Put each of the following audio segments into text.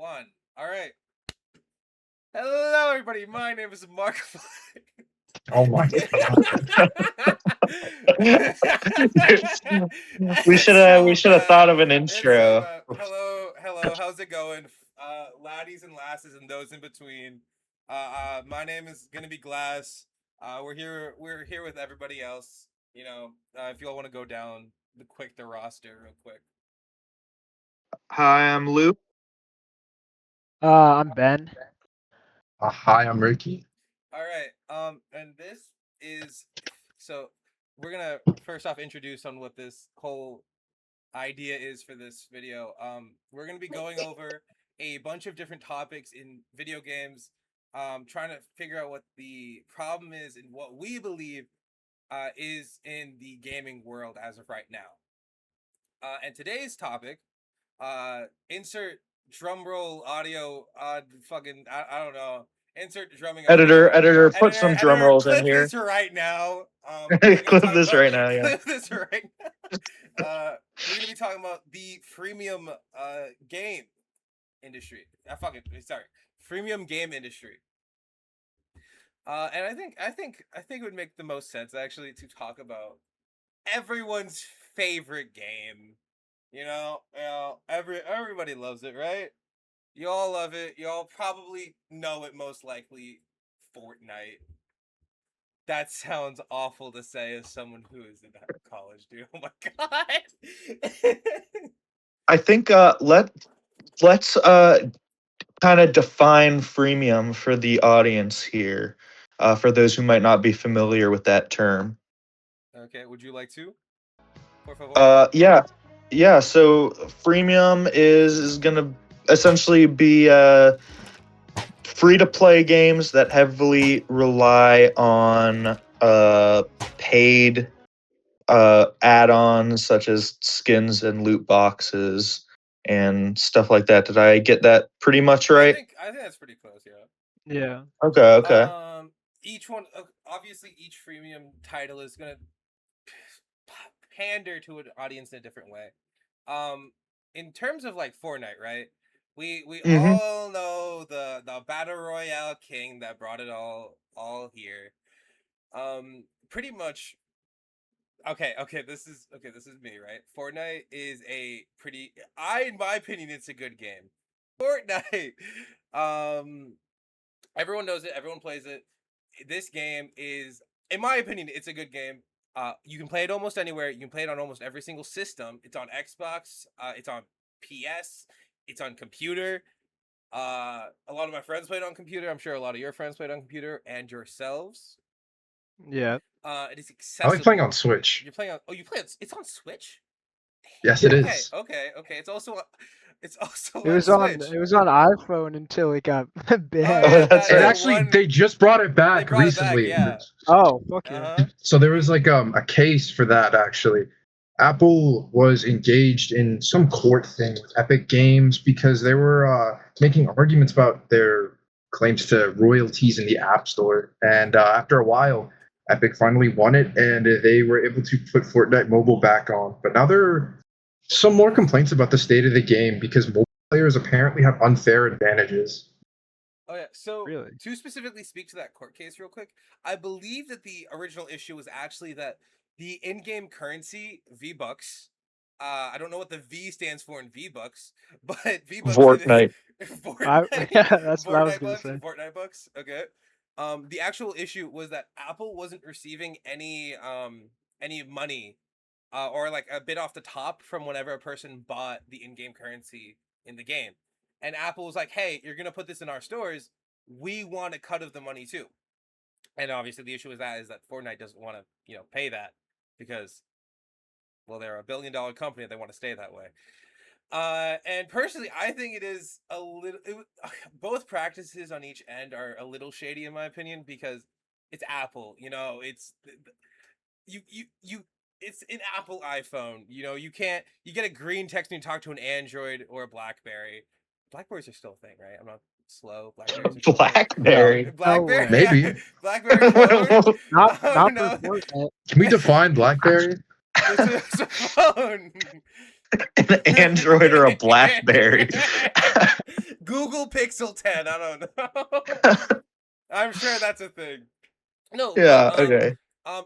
one. All right. Hello, everybody. My name is Mark. Oh my god. we should have thought of an intro. Hello. How's it going, laddies and lasses and those in between? My name is gonna be Glass. We're here with everybody else. You know, if you all want to go down the roster real quick. Hi, I'm Luke. I'm Ben. Hi, I'm Ricky. All right. And this is so we're gonna first off introduce on what this whole idea is for this video. We're gonna be going over a bunch of different topics in video games, trying to figure out what the problem is and what we believe is in the gaming world as of right now. And today's topic, insert drum roll audio, I don't know. Insert drumming. Editor, put some drum rolls in here. Clip this right now. Clip this right now, yeah. Clip this right now. We're gonna be talking about the freemium game industry. Freemium game industry. And I think it would make the most sense actually to talk about everyone's favorite game. You know, everybody loves it, right? You all love it. You all probably know it most likely. Fortnite. That sounds awful to say as someone who is in college, dude. Oh my god. I think let's kind of define freemium for the audience here, for those who might not be familiar with that term. Okay, would you like to? Por favor. Yeah. So freemium is gonna essentially be free-to-play games that heavily rely on paid add-ons such as skins and loot boxes and stuff like that. Did I get that pretty much right? I think that's pretty close, yeah. Yeah. Okay. Each one, obviously, each freemium title is gonna pander to an audience in a different way. In terms of like Fortnite, right? We all know the battle royale king that brought it all here. Pretty much. Okay. This is me, right? Fortnite is a pretty. In my opinion, it's a good game. Fortnite. Everyone knows it. Everyone plays it. This game is, in my opinion, it's a good game. You can play it almost anywhere. You can play it on almost every single system. It's on Xbox. It's on PS. It's on computer. A lot of my friends played on computer. I'm sure a lot of your friends played on computer and yourselves. Yeah. It is accessible. I like playing on Switch. You're playing on. Oh, you play on. It's on Switch. Yes, it is. Okay. It's also. It was on iPhone until it got banned. That's right. Actually, they just brought it back recently. Yeah. Oh, fuck yeah. So there was like a case for that actually. Apple was engaged in some court thing with Epic Games because they were making arguments about their claims to royalties in the App Store. And after a while, Epic finally won it, and they were able to put Fortnite Mobile back on. But now there are some more complaints about the state of the game because mobile players apparently have unfair advantages. Oh yeah, so Really? To specifically speak to that court case real quick, I believe that the original issue was actually that the in-game currency, V-Bucks, I don't know what the V stands for in V-Bucks, but V-Bucks... Fortnite. Yeah, that's what I was going to say. Fortnite bucks, okay. The actual issue was that Apple wasn't receiving any money or like a bit off the top from whenever a person bought the in-game currency in the game. And Apple was like, hey, you're going to put this in our stores. We want a cut of the money too. And obviously the issue with that is that Fortnite doesn't want to, pay that because, well, they're a $1 billion company. They want to stay that way. And personally, I think it is a little, both practices on each end are a little shady in my opinion, because it's Apple, it's it's an Apple iPhone, you get a green text when you talk to an Android or a BlackBerry. Blackberries are still a thing, right? I'm not slow. BlackBerry. BlackBerry. Maybe. BlackBerry phone? Not for Fortnite. Can we define BlackBerry? It's a phone. An Android or a BlackBerry. Google Pixel 10. I don't know. I'm sure that's a thing. No, Yeah. but Okay.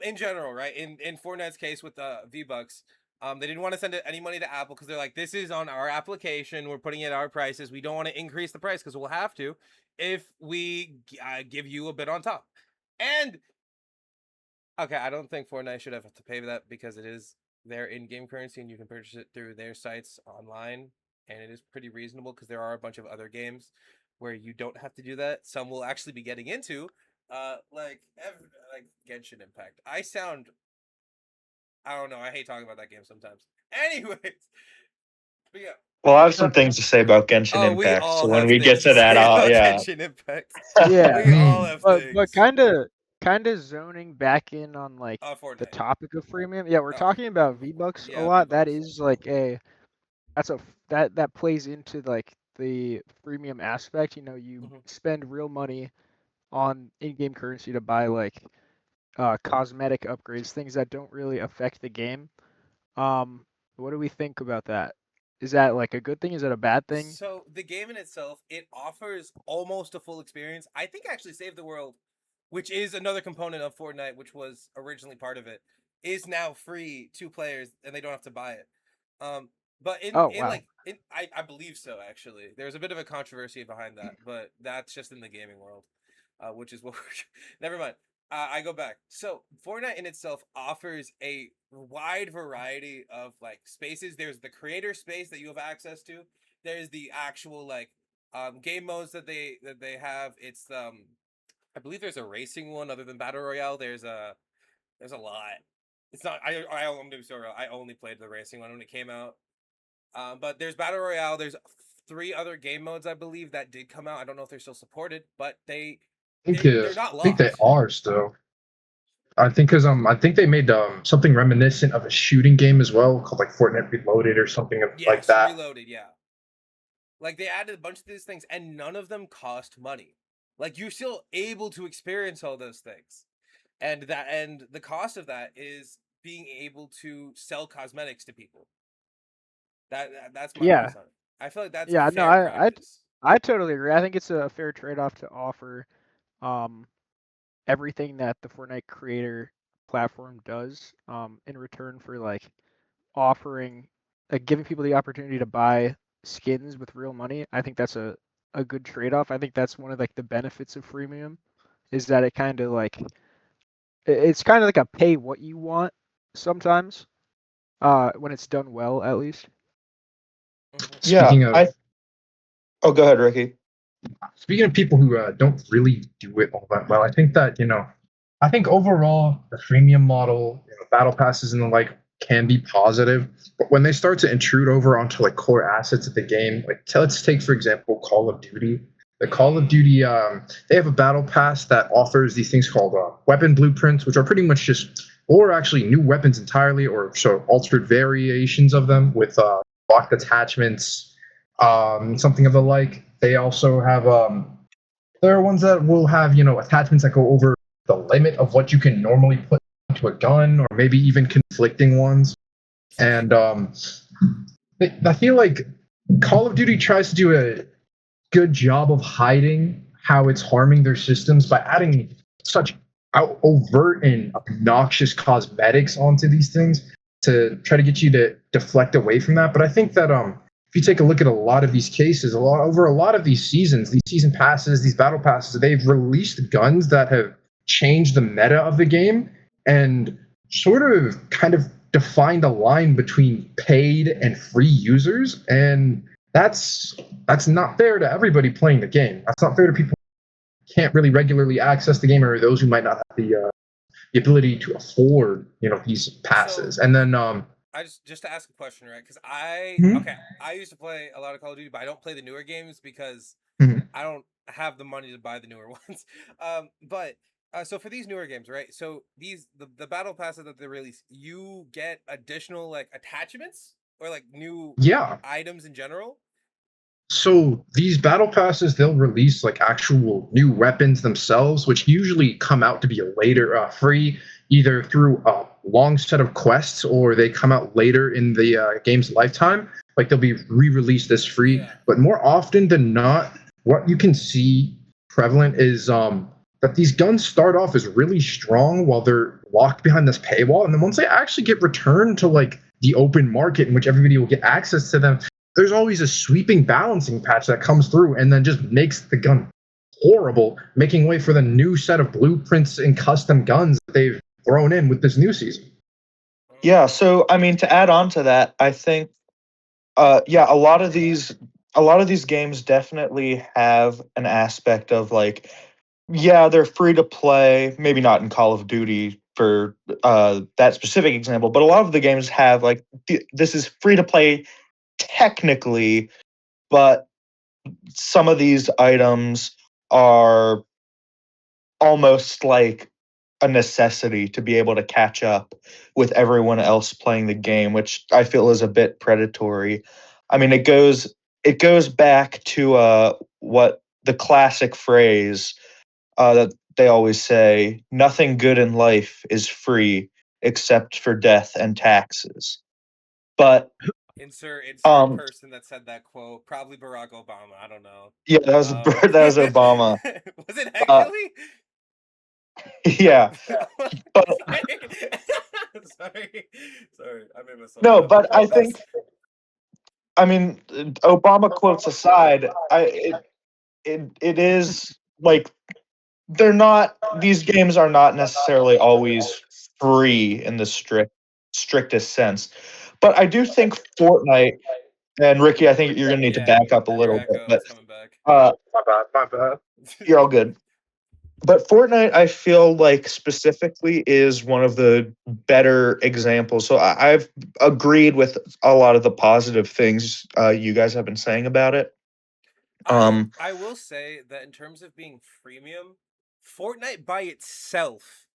in general, right? In Fortnite's case with the V-Bucks, they didn't want to send any money to Apple because they're like, this is on our application. We're putting it at our prices. We don't want to increase the price because we'll have to if we give you a bit on top. And okay, I don't think Fortnite should have to pay for that because it is their in-game currency and you can purchase it through their sites online, and it is pretty reasonable because there are a bunch of other games where you don't have to do that. Some will actually be getting into, like Genshin Impact. I don't know. I hate talking about that game sometimes. Anyways, but yeah. Well, I have some things to say about Genshin Oh, we Impact. So all when have we get things to to that, say about yeah. Genshin Impact. Yeah, We all have but things. kind of zoning back in on like the Fortnite. topic of freemium. Yeah, we're Oh, talking about V-Bucks a yeah, lot. That V-Bucks. is like that plays into like the freemium aspect. You know, you spend real money on in-game currency to buy like cosmetic upgrades, things that don't really affect the game. What do we think about that? Is that like a good thing? Is that a bad thing? So the game in itself, it offers almost a full experience. I think actually Save the World, which is another component of Fortnite, which was originally part of it, is now free to players and they don't have to buy it. But Oh in wow. like in I believe so actually. There's a bit of a controversy behind that, but that's just in the gaming world, which is what we're never mind. I go back. So Fortnite in itself offers a wide variety of like spaces. There's the creator space that you have access to. There's the actual like game modes that they have. It's I believe there's a racing one other than battle royale. There's a lot. It's not I'm gonna be so real. I only played the racing one when it came out. But there's battle royale. There's 3 other game modes I believe that did come out. I don't know if they're still supported, but they're not I think they lost. are still. I think because I think they made something reminiscent of a shooting game as well called like Fortnite Reloaded or something like Yes, that. Reloaded, yeah. Like they added a bunch of these things and none of them cost money. Like you're still able to experience all those things. And the cost of that is being able to sell cosmetics to people. That's my Yeah. base on it. I feel like that's Yeah, no, fair practice. I totally agree. I think it's a fair trade-off to offer um everything that the Fortnite creator platform does in return for like offering like giving people the opportunity to buy skins with real money. I think that's a good trade-off. I think that's one of like the benefits of freemium is that it kind of like it's kind of like a pay what you want sometimes when it's done well at least. Yeah. Speaking of Oh, go ahead, Ricky. speaking of people who don't really do it all that well, I think that I think overall the freemium model, battle passes and the like, can be positive, but when they start to intrude over onto like core assets of the game, like let's take for example Call of Duty. The Call of Duty, they have a battle pass that offers these things called weapon blueprints, which are pretty much just, or actually new weapons entirely, or so altered variations of them with locked attachments, something of the like. They also have there are ones that will have attachments that go over the limit of what you can normally put into a gun, or maybe even conflicting ones. And I feel like Call of Duty tries to do a good job of hiding how it's harming their systems by adding such overt and obnoxious cosmetics onto these things to try to get you to deflect away from that. But I think that if you take a look at a lot of these cases, over a lot of these seasons, these season passes, these battle passes, they've released guns that have changed the meta of the game and sort of kind of defined a line between paid and free users. And that's not fair to everybody playing the game. That's not fair to people who can't really regularly access the game, or those who might not have the ability to afford these So passes. And then I just to ask a question, right? Because mhm, I used to play a lot of Call of Duty, but I don't play the newer games because mhm. I don't have the money to buy the newer ones. But so for these newer games, right? So the battle passes that they release, you get additional like attachments or like new Yeah. items in general. So these battle passes, they'll release like actual new weapons themselves, which usually come out to be later free, either through a long set of quests or they come out later in the game's lifetime. like they'll be re-released as free. Yeah. But more often than not, what you can see prevalent is that these guns start off as really strong while they're locked behind this paywall, and then once they actually get returned to like the open market in which everybody will get access to them, there's always a sweeping balancing patch that comes through and then just makes the gun horrible, making way for the new set of blueprints and custom guns that they've thrown in with this new season. Yeah, so I mean, to add on to that, I think yeah, a lot of these games definitely have an aspect of like, yeah, they're free to play, maybe not in Call of Duty for that specific example, but a lot of the games have like this is free to play technically, but some of these items are almost like a necessity to be able to catch up with everyone else playing the game, which I feel is a bit predatory. I mean, it goes back to what the classic phrase that they always say: "Nothing good in life is free except for death and taxes." But Insert person that said that quote. Probably Barack Obama. I don't know. yeah, that was that was Obama. Was it Uh, actually? yeah, but Sorry, sorry. I made myself no, laugh. but I That's think I mean, Obama quotes aside, it is like they're not these games are not necessarily always free in the strictest sense. But I do think Fortnite and Ricky, I think you're gonna need to yeah. back up a Your little bit, echo but is coming back. My bad, my bad. you're all good. But Fortnite, I feel like specifically is one of the better examples. So I've agreed with a lot of the positive things you guys have been saying about it. I will say that in terms of being freemium, Fortnite by itself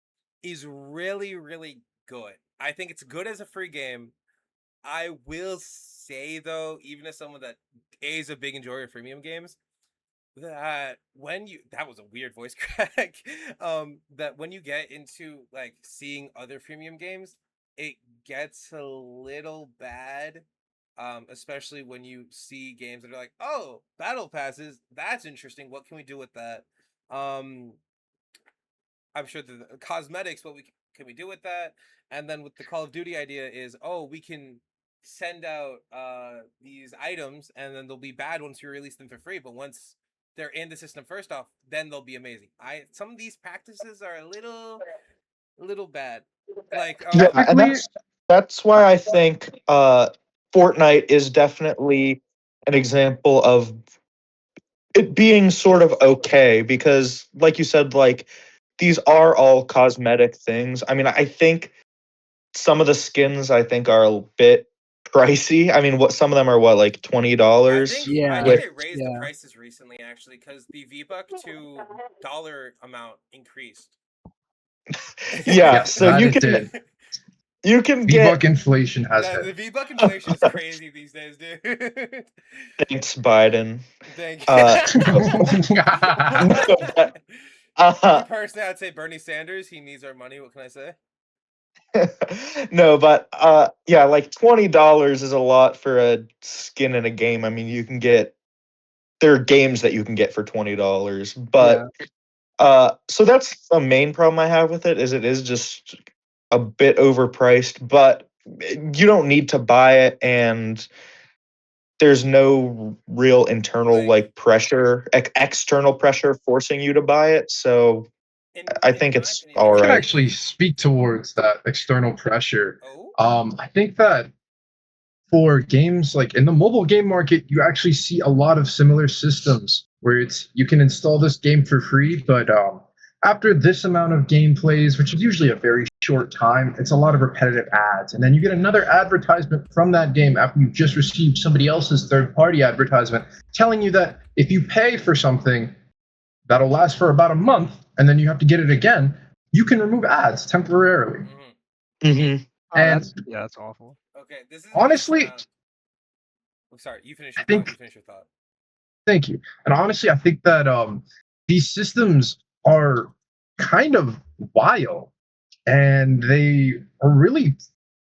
is really really good. I think it's good as a free game. I will say though, even as someone that is a big enjoyer of freemium games, that when you that was a weird voice crack. That when you get into like seeing other freemium games, it gets a little bad. Especially when you see games that are like, oh, battle passes, that's interesting. What can we do with that? Um, I'm sure the cosmetics, what we can we do with that? And then with the Call of Duty idea is, oh, we can send out these items, and then they'll be bad once you release them for free. But once they're in the system first off, then they'll be amazing. I Some of these practices are a little bad. Like Yeah, and Typically, that's why I think Fortnite is definitely an example of it being sort of okay because, like you said, like these are all cosmetic things. I mean, I think some of the skins I think are a bit pricey. I mean, what some of them are what like $20, I Yeah, think which they raised the yeah. prices recently actually because the V-Buck to dollar amount increased. yeah. yes, So that it did. you can V-Buck get inflation has No, hit. the V-Buck inflation is crazy these days, dude. thanks Biden. Thank Uh, no, but, Me uh, personally, I'd say Bernie Sanders. He needs our money. What can I say? no, but yeah, like $20 is a lot for a skin in a game. I mean, you can get there are games that you can get for $20, but Yeah. so that's the main problem I have with it is just a bit overpriced, but you don't need to buy it, and there's no real internal Like like pressure, external pressure forcing you to buy it. So I in think my it's opinion, all I it's can right. actually mainly speak towards that external pressure. oh I think that for games like in the mobile game market, you actually see a lot of similar systems where it's you can install this game for free, but after this amount of game plays, which is usually a very short time, it's a lot of repetitive ads, and then you get another advertisement from that game after you've just received somebody else's third-party advertisement telling you that if you pay for something that'll last for about a month, and then you have to get it again, you can remove ads temporarily. mhm. Hmm. Oh, And that's awful. Okay. This is a decent honestly, amount. Oh, sorry, you finish I your thought. think You finish your thought. thank you. And honestly, I think that these systems are kind of wild, and they are really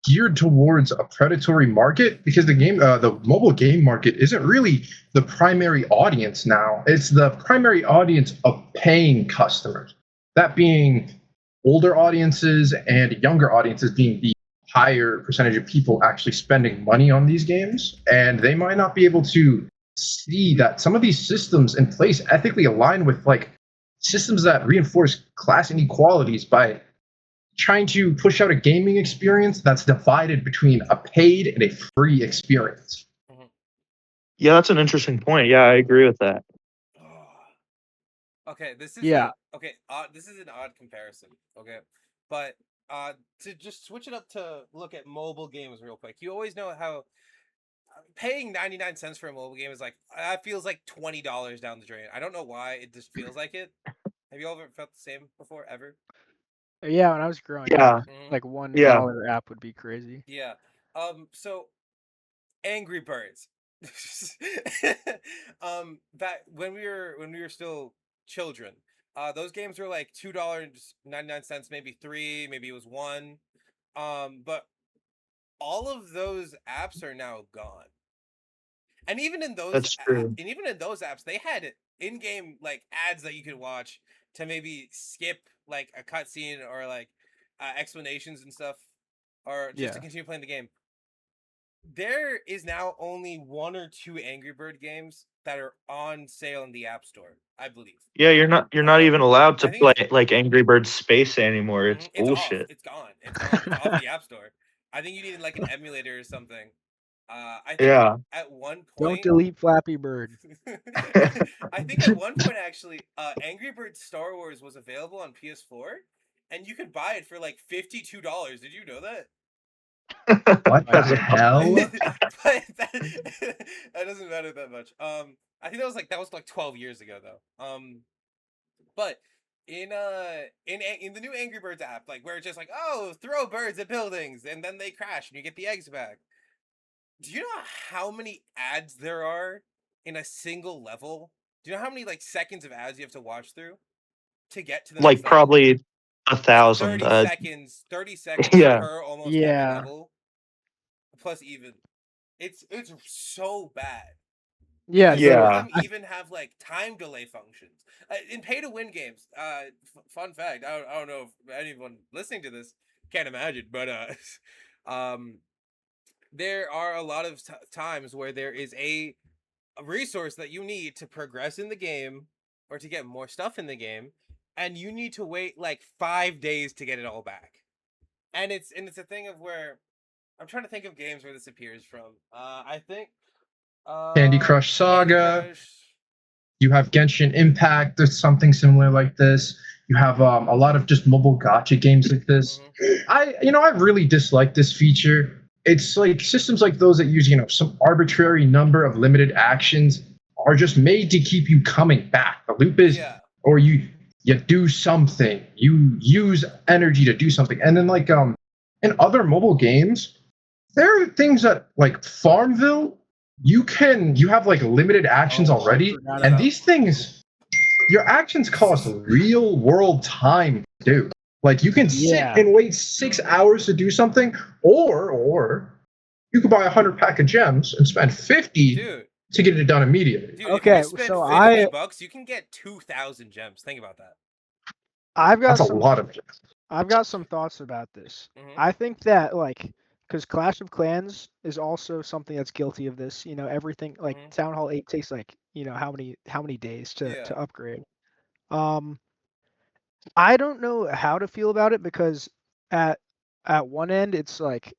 geared towards a predatory market because the mobile game market isn't really the primary audience now. It's the primary audience of paying customers. That being older audiences and younger audiences being the higher percentage of people actually spending money on these games. And they might not be able to see that some of these systems in place ethically align with like systems that reinforce class inequalities by trying to push out a gaming experience that's divided between a paid and a free experience. Mhm. Yeah, that's an interesting point. Yeah, I agree with that. Okay, this is Yeah. this is an odd comparison. Okay, but to just switch it up to look at mobile games real quick. You always know how paying 99 cents for a mobile game is like that feels like $20 down the drain. I don't know why it just feels like it. Have you ever felt the same before ever? Yeah, when I was growing up, Yeah, Hmm. like one yeah. dollar app would be crazy. Yeah. So Angry Birds. That when we were still children, those games were like $2.99, maybe three, maybe it was one. But all of those apps are now gone. And That's true. even in those apps, they had in-game like ads that you could watch to maybe skip like a cutscene or like explanations and stuff, or just to Yeah. continue playing the game. There is now only one or two Angry Bird games that are on sale in the App Store, I believe. Yeah, you're not even allowed to I think play it's like Angry Birds Space anymore. It's it's off. bullshit. It's gone. It's gone. It's off the App Store. I think you needed like an emulator or something. I think Yeah. at one Don't point, delete Flappy Bird. I think at one point actually, Angry Birds Star Wars was available on PS4, and you could buy it for like $52. Did you know that? What I the did. hell? But that doesn't matter that much. I think that was like 12 years ago though. But in the new Angry Birds app, like where it's just like, oh, throw birds at buildings and then they crash and you get the eggs back. Do you know how many ads there are in a single level? Do you know how many like seconds of ads you have to watch through to get to the next Like level? probably a Like thousand. 30 seconds Yeah. per almost every Yeah. level, plus even. It's so bad Yeah, because some of Yeah. them even have like time delay functions in pay to win games. Fun fact: I don't know if anyone listening to this can't imagine, but um, there are a lot of times where there is a resource that you need to progress in the game or to get more stuff in the game, and you need to wait like 5 days to get it all back. And it's a thing of where I'm trying to think of games where this appears from. I think Candy Crush Candy Saga. Crush. You have Genshin Impact. There's something similar like this. You have a lot of just mobile gotcha games like this. Hmm. I really dislike this feature. It's like systems like those that use some arbitrary number of limited actions are just made to keep you coming back. The loop is, Yeah. or you do something, you use energy to do something, and then like in other mobile games, there are things that like Farmville, you have like limited actions Oh, I already, forgot and Yeah. about. these things, your actions cost real world time to do. Like you can sit Yeah. and wait 6 hours to do something, or you could buy 100 pack of gems and spend 50 Dude, to get it done immediately. if you Okay, spend so 50 bucks, you can get 2,000 gems. Think about that. I've got That's a some lot of gems. I've got some thoughts about this. Hmm. I think that like because Clash of Clans is also something that's guilty of this. Everything like Hmm. Town Hall 8 takes like, how many days to Yeah. to upgrade. Um I don't know how to feel about it because at at one end it's like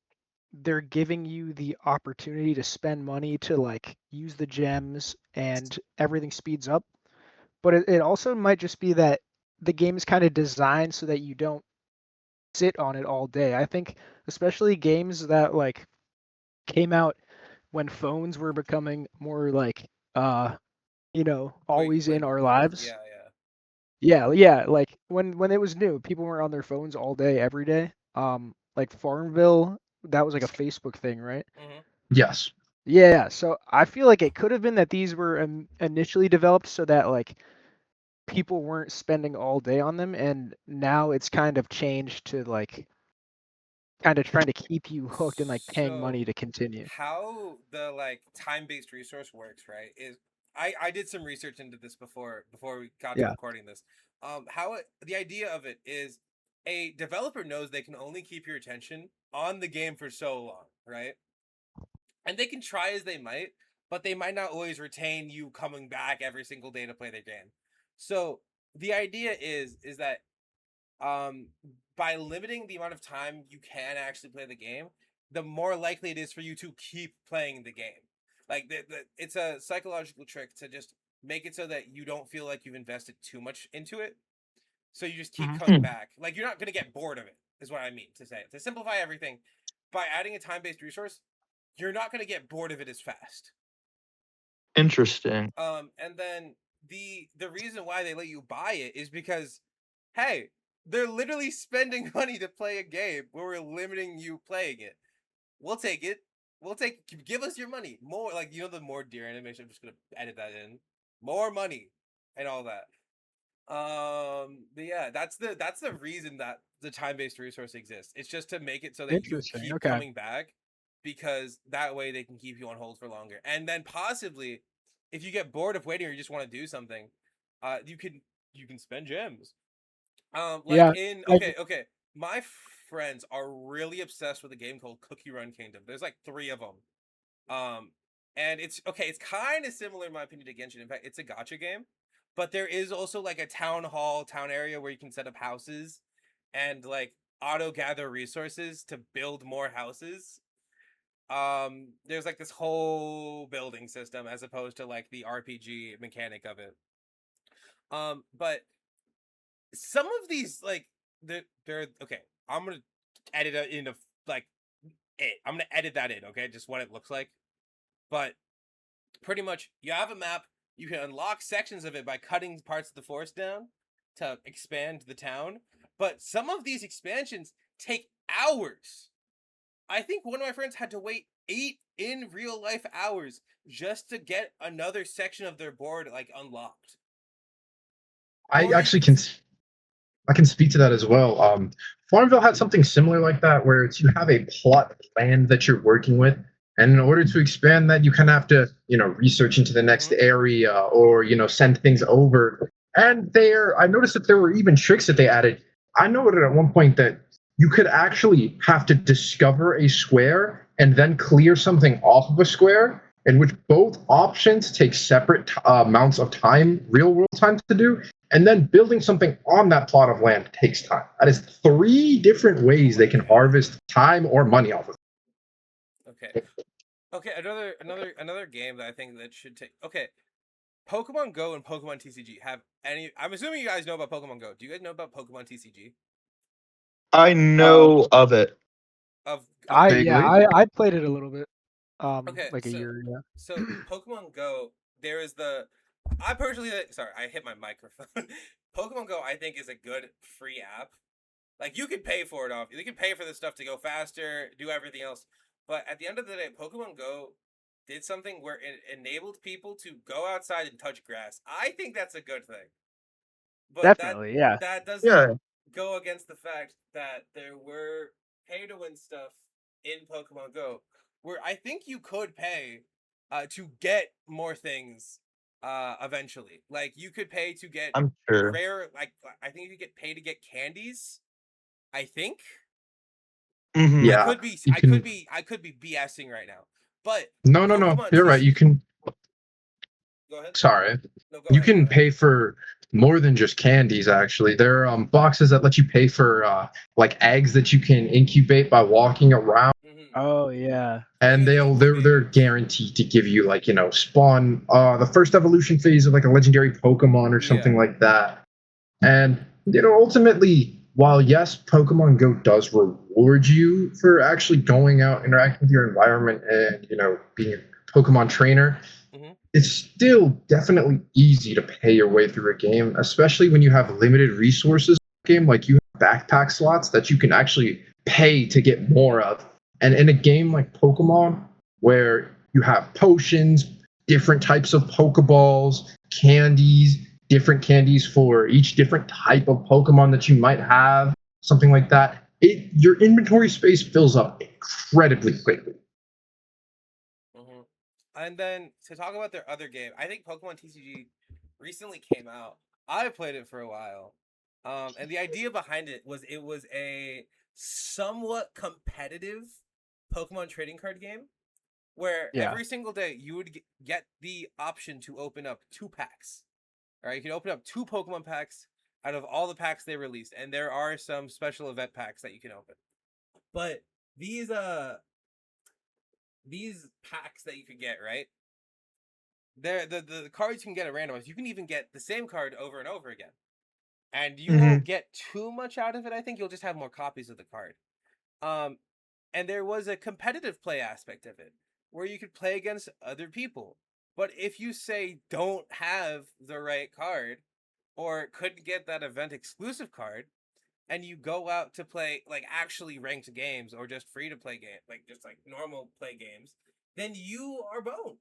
they're giving you the opportunity to spend money to like use the gems and everything speeds up. But it also might just be that the game is kind of designed so that you don't sit on it all day. I think especially games that like came out when phones were becoming more like Wait, always in like our phones? lives. Yeah, yeah. Yeah, yeah, like when it was new, people were on their phones all day every day. Like Farmville, that was like a Facebook thing, right? Hmm. Yes. Yeah, so I feel like it could have been that these were initially developed so that like people weren't spending all day on them, and now it's kind of changed to like kind of trying to keep you hooked and like paying So money to continue. how the like time-based resource works, right, is I did some research into this before we got to Yeah. recording this. The idea of it is a developer knows they can only keep your attention on the game for so long, right? And they can try as they might, but they might not always retain you coming back every single day to play their game. So the idea is that um by limiting the amount of time you can actually play the game, the more likely it is for you to keep playing the game. Like it's a psychological trick to just make it so that you don't feel like you've invested too much into it, so you just keep Mhm. coming back. Like you're not going to get bored of it is what I mean to say. To simplify everything, by adding a time-based resource, you're not going to get bored of it as fast. Interesting. And then the reason why they let you buy it is because, hey, they're literally spending money to play a game where we're limiting you playing it. We'll take it. Give us your money. More, like, the more deer animation. I'm just gonna edit that in. More money and all that. But yeah, that's the reason that the time-based resource exists. It's just to make it so that you Interesting. keep Okay. coming back, because that way they can keep you on hold for longer. And then possibly, if you get bored of waiting or you just want to do something, you can spend gems. Like Yeah. in I, okay, my friends are really obsessed with a game called Cookie Run Kingdom. There's like 3 of them. And it's okay, it's kind of similar in my opinion to Genshin. In fact, it's a gacha game, but there is also like a town area where you can set up houses and like auto gather resources to build more houses. There's like this whole building system as opposed to like the RPG mechanic of it. But some of these, like, they're okay. I'm gonna edit it into like it. I'm gonna edit that in, okay? Just what it looks like. But pretty much, you have a map. You can unlock sections of it by cutting parts of the forest down to expand the town. But some of these expansions take hours. I think one of my friends had to wait 8 in real life hours just to get another section of their board like unlocked. I Or actually even I can speak to that as well. Farmville had something similar like that, where it's you have a plot land that you're working with, and in order to expand that, you kind of have to, research into the next Mhm. area, or send things over. And I noticed that there were even tricks that they added. I noted at one point that you could actually have to discover a square and then clear something off of a square, in which both options take separate amounts of time, real world time to do, and then building something on that plot of land takes time. That is 3 different Oh ways my they can god. harvest time or money off of it. Okay. Okay, another game that I think that should take. Okay, Pokemon Go and Pokemon TCG have any? I'm assuming you guys know about Pokemon Go. Do you guys know about Pokemon TCG? I know of it. Of I okay, yeah, Vaguely. I played it a little bit. okay. Like a So year, yeah. so Pokemon Go, there is the. I personally, sorry, I hit my microphone. Pokemon Go, I think, is a good free app. Like, you can pay for it off. You can pay for this stuff to go faster, do everything else. But at the end of the day, Pokemon Go did something where it enabled people to go outside and touch grass. I think that's a good thing. But that Definitely, yeah. that doesn't Yeah. go against the fact that there were pay to win stuff in Pokemon Go, where I think you could pay to get more things eventually. Like, you could pay to get I'm sure. rare, like, I think you could get paid to get candies. I think. Hmm. Yeah, you can. I could be BSing right now. But No, no, no. Pokemon You're right. You TCG. can. Go ahead. Sorry. No, go You ahead. Go can ahead. pay for more than just candies, actually. There are boxes that let you pay for like eggs that you can incubate by walking around. Hmm. Oh yeah. Yeah, And there's they're incubators. guaranteed to give you, like, spawn the first evolution phase of like a legendary Pokemon or Yeah. something like that. And ultimately, while yes, Pokemon Go does reward you for actually going out, interacting with your environment, and being a Pokemon trainer, Hmm. it's still definitely easy to pay your way through a game, especially when you have limited resources in a game. Like, you have backpack slots that you can actually pay to get Hmm. more of. And in a game like Pokemon, where you have potions, different types of Pokeballs, candies, different candies for each different type of Pokemon that you might have, something like that, your inventory space fills up incredibly quickly. Hmm. And then to talk about their other game, I think Pokemon TCG recently came out. I played it for a while, and the idea behind it was a somewhat competitive Pokemon trading card game where Yeah. every single day you would get the option to open up 2 packs. All right, you can open up 2 Pokemon packs out of all the packs they released, and there are some special event packs that you can open. But these uh these packs that you could get, right? The cards you can get at randomized. You can even get the same card over and over again, and you Hmm. won't get too much out of it. I think you'll just have more copies of the card. Um, and there was a competitive play aspect of it where you could play against other people. But if you say don't have the right card or couldn't get that event exclusive card, and you go out to play like actually ranked games or just free to play game, like just like normal play games, then you are boned.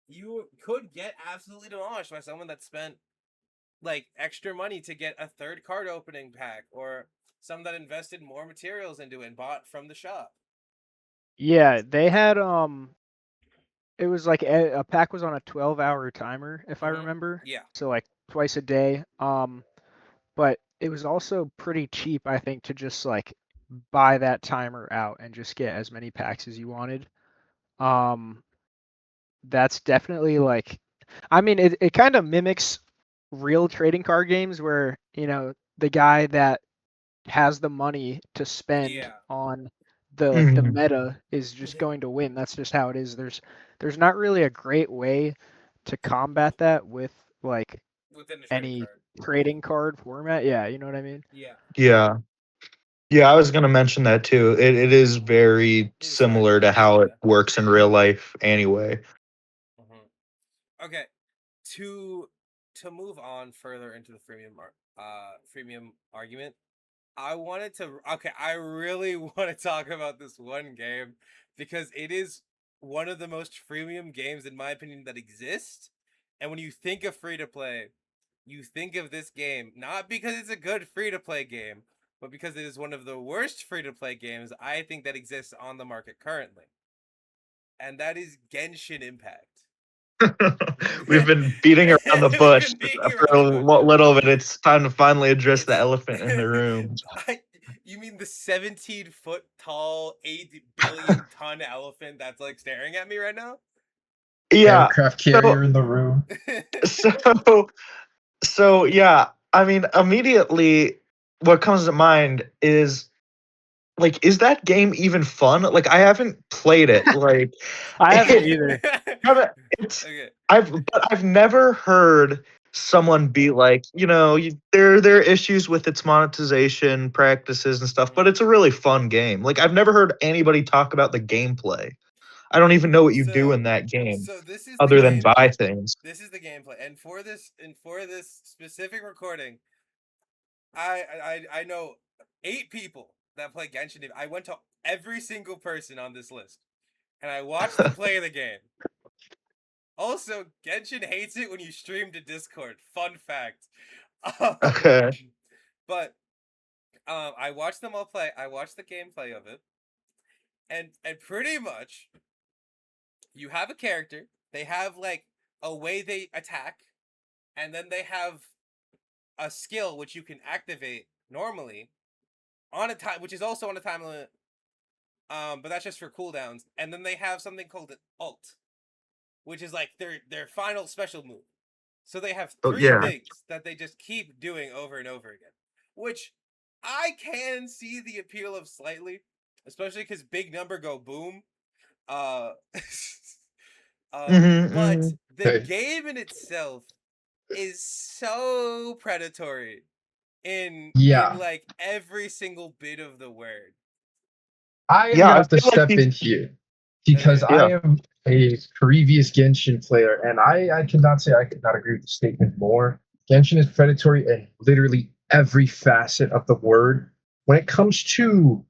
You could get absolutely demolished by someone that spent like extra money to get a third card opening pack or some that invested more materials into it and bought from the shop. Yeah, they had it was like a pack was on a 12-hour timer if I Mm-hmm. remember. Yeah. So like twice a day. But it was also pretty cheap, I think, to just like buy that timer out and just get as many packs as you wanted. Um, that's definitely like, I mean, it kind of mimics real trading card games where, the guy that has the money to spend Yeah. on the Hmm. meta is just going to win. That's just how it is. There's not really a great way to combat that with like Within the trading any card. trading card format. Yeah, you know what I mean? Yeah. Yeah. Yeah, I was gonna mention that too. It is very Inside similar to logic. how it Yeah. works in real life anyway. Okay. To to move on further into the freemium argument, I wanted to okay, I really want to talk about this one game because it is one of the most freemium games in my opinion that exist. And when you think of free to play, you think of this game not because it's a good free to play game, but because it is one of the worst free to play games I think that exists on the market currently. And that is Genshin Impact. We've been beating around the We've bush been beating for around the bush. little bit. It's time to finally address the It's elephant in the room. you mean the 17-foot tall, 8 billion ton elephant that's like staring at me right now? Yeah. Aircraft So carrier in the room. so so yeah. I mean, immediately what comes to mind is like, is that game even fun? Like, I haven't played it. Like, I haven't it, either. it's Okay. I've never heard someone be like, there are issues with its monetization practices and stuff, but Mhm. it's a really fun game. Like, I've never heard anybody talk about the gameplay. I don't even know what you do So in that game so this is the other than buy gameplay. things. This is the gameplay. And for this specific recording, I know 8 people that play Genshin. I went to every single person on this list and I watched them play the game. Also, Genshin hates it when you stream to Discord. Fun fact. Um, Okay. but I watched them all play. I watched the gameplay of it, and pretty much you have a character. They have like a way they attack, and then they have a skill which you can activate normally on a time, which is also on a time limit. But that's just for cooldowns. And then they have something called an ult, which is like their final special move. So they have Oh three yeah. things that they just keep doing over and over again, which I can see the appeal of slightly, especially because big number go boom. Uh, Hmm. but Hmm. the Hey, game in itself is so predatory in yeah, like every single bit of the word. I am Yeah, gonna I have to feel like step these. in here because Okay. I Yeah. am a previous Genshin player, and I cannot say I could not agree with the statement more. Genshin is predatory in literally every facet of the word. When it comes to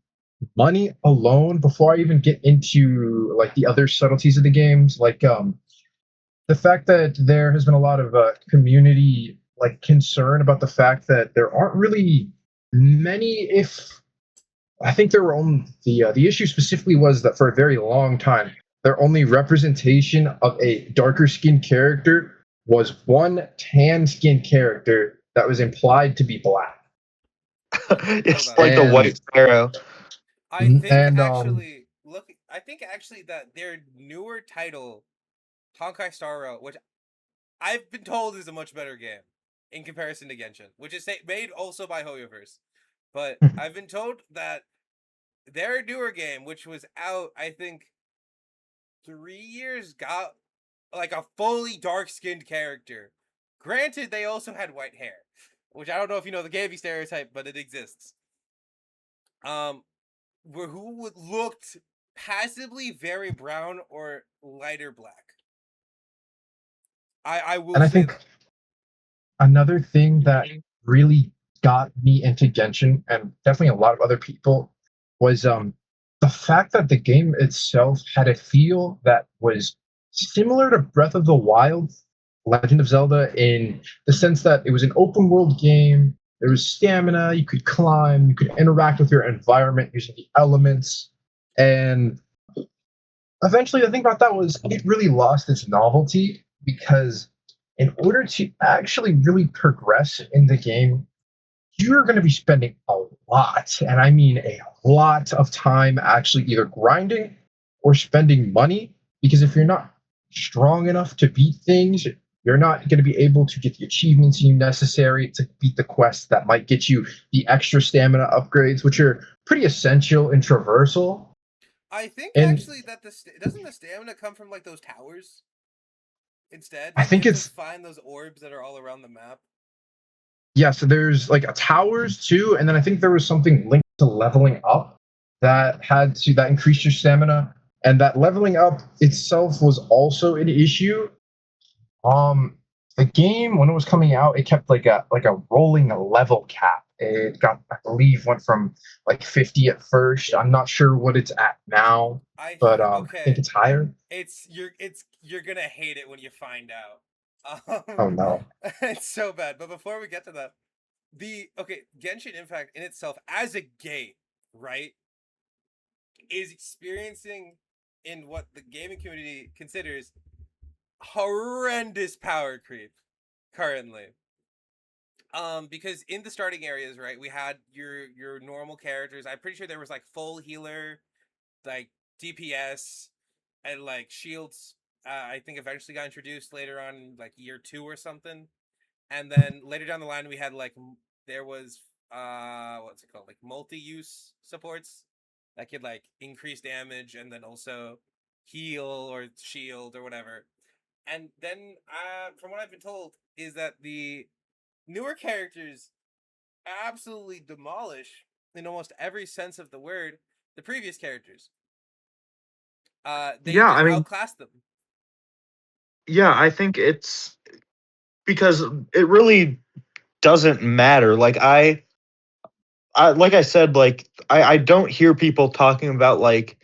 money alone, before I even get into like the other subtleties of the games, like the fact that there has been a lot of community like concern about the fact that there aren't really many, if I think there were only the issue specifically was that for a very long time, their only representation of a darker skinned character was one tan skinned character that was implied to be black. I didn't know It's that. like the And white sparrow. I think and actually look. I think actually that their newer title, Honkai Star Rail, which I've been told is a much better game in comparison to Genshin, which is made also by Hoyoverse. But I've been told that their newer game, which was out, I think, 3 years, got like a fully dark skinned character. Granted, they also had white hair, which I don't know if you know the gamey stereotype, but it exists. Who looked passively very brown or lighter black. I will and I say think that. another thing that really got me into Genshin and definitely a lot of other people was the fact that the game itself had a feel that was similar to Breath of the Wild, Legend of Zelda, in the sense that it was an open world game. There was stamina, you could climb, you could interact with your environment using the elements. And eventually, the thing about that was it really lost its novelty because in order to actually really progress in the game, you're going to be spending a lot, and I mean a lot of time actually either grinding or spending money. Because if you're not strong enough to beat things, you're not going to be able to get the achievements you necessary to beat the quests that might get you the extra stamina upgrades, which are pretty essential in traversal. I think And actually that doesn't the stamina come from like those towers instead? I Like you think have to it's find those orbs that are all around the map. yeah, so there's like a towers too, and then I think there was something linked to leveling up that increased your stamina, and that leveling up itself was also an issue. Um, the game when it was coming out, it kept like a rolling level cap. It got, I believe, went from like 50 at first. I'm not sure what it's at now, but I think Okay. it's higher. You're gonna hate it when you find out. Oh no. It's so bad. But before we get to that, the okay Genshin Impact in itself as a game, right, is experiencing in what the gaming community considers horrendous power creep currently. Because in the starting areas, right, we had your normal characters. I'm pretty sure there was like full healer, like DPS, and like shields. I think eventually got introduced later on, like year 2 or something. And then later down the line, we had like there was what's it called, like multi-use supports that could like increase damage and then also heal or shield or whatever. And then from what I've been told is that the newer characters absolutely demolish in almost every sense of the word the previous characters. They Yeah, just I mean, outclass them. yeah, I think it's because it really doesn't matter. Like I said, like I don't hear people talking about like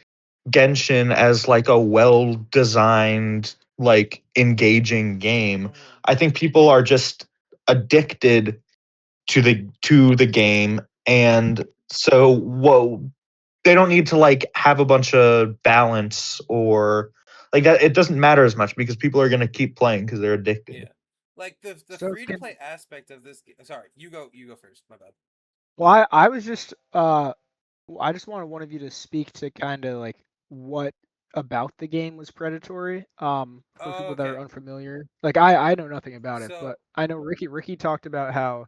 Genshin as like a well designed, like engaging game. Mm-hmm. I think people are just addicted to the game, and so whoa, they don't need to like have a bunch of balance or like that. It doesn't matter as much because people are going to keep playing because they're addicted. Yeah, like the So free to can play aspect of this. Sorry, you go first. My bad. well, I was just I just wanted one of you to speak to kind of like what about the game was predatory. For people that are Okay, unfamiliar, like I know nothing about it, so but I know Ricky talked about how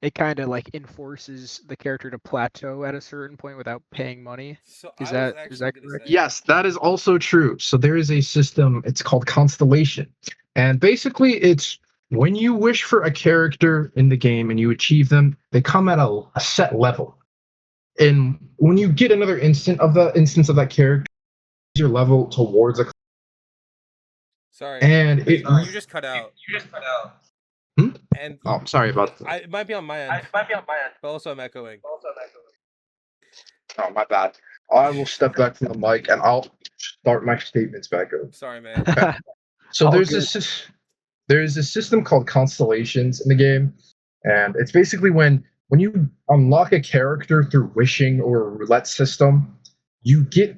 it kind of like enforces the character to plateau at a certain point without paying money. I was Is actually that gonna correct? say Yes, that is also true. So there is a system, it's called Constellation. And basically, it's when you wish for a character in the game and you achieve them, they come at a set level. And when you get another instance of that character, your level towards a sorry, and but it you just cut out, Hmm? and Oh, sorry about that. it might be on my end, but also I'm echoing. Oh, my bad. I will step back from the mic and I'll start my statements back over. Sorry, mate. Okay. So All there's good. this there's a system called constellations in the game, and it's basically when when you unlock a character through wishing or a roulette system, you get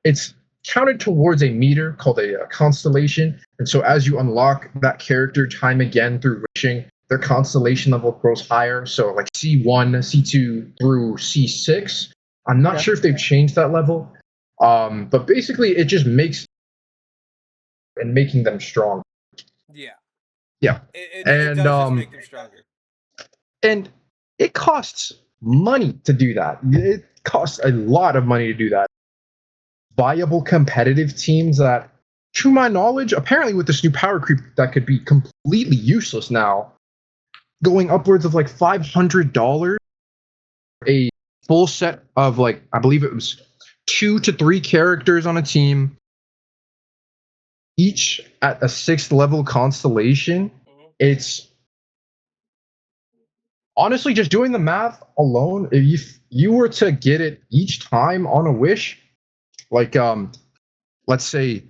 it's counted towards a meter called a constellation. And so as you unlock that character time again through wishing, their constellation level grows higher. So like C1, C2 through C6. I'm not Okay. sure if they've changed that level. But basically it just makes and making them strong. Yeah. Yeah. It And does just make them stronger. and it costs money to do that. It costs a lot of money to do that. Viable competitive teams that, to my knowledge, apparently with this new power creep that could be completely useless now, going upwards of like $500 a full set of like I believe it was 2 to 3 characters on a team, each at a 6th level constellation. Mm-hmm. It's honestly just doing the math alone. If you were to get it each time on a wish, like let's say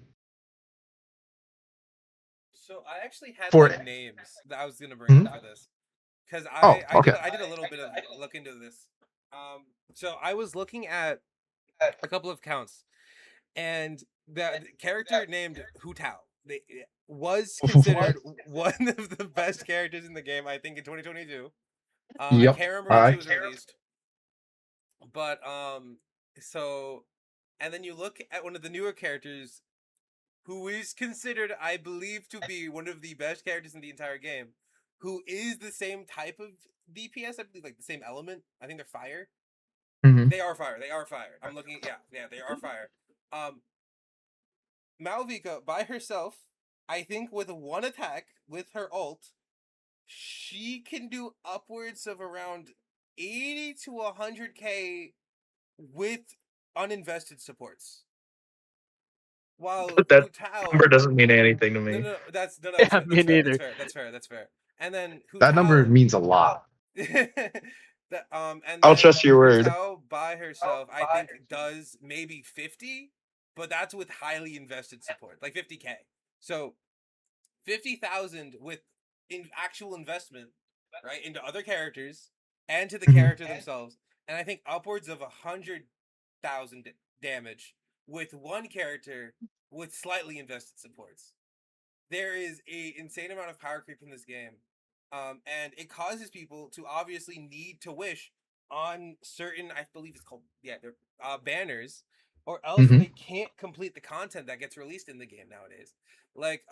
So I actually had for like names that I was gonna bring hmm? up for this because Oh, okay. I did a little bit of look into this. So I was looking at a couple of counts, and the character named Hu Tao was considered one of the best characters in the game. I think in 2022. I Yep. can't remember All when she right. was released, but so and then you look at one of the newer characters who is considered, I believe, to be one of the best characters in the entire game, who is the same type of DPS, I believe, like the same element. I think they're fire. Mm-hmm. They are fire. They are fire. I'm looking. Yeah, they are fire. Um, Malvika by herself, I think, with one attack with her ult, she can do upwards of around 80 to 100k with uninvested supports. While That Hu Tao, number doesn't mean anything to no, me. no, no, that's Yeah, fair. me That's fair. That's neither. fair. That's fair. That's fair. And then Hu That number Tao, means a lot. and I'll then trust your Hu word. Tao by herself, I think does maybe 50, but that's with highly invested support, like 50k. So 50,000 with actual investment, right, into other characters and to the Mm-hmm. character themselves, and I think upwards of 100,000 damage with one character with slightly invested supports. There is a insane amount of power creep in this game, and it causes people to obviously need to wish on certain, I believe it's called, yeah, they're banners, or else Mm-hmm. they can't complete the content that gets released in the game nowadays. Like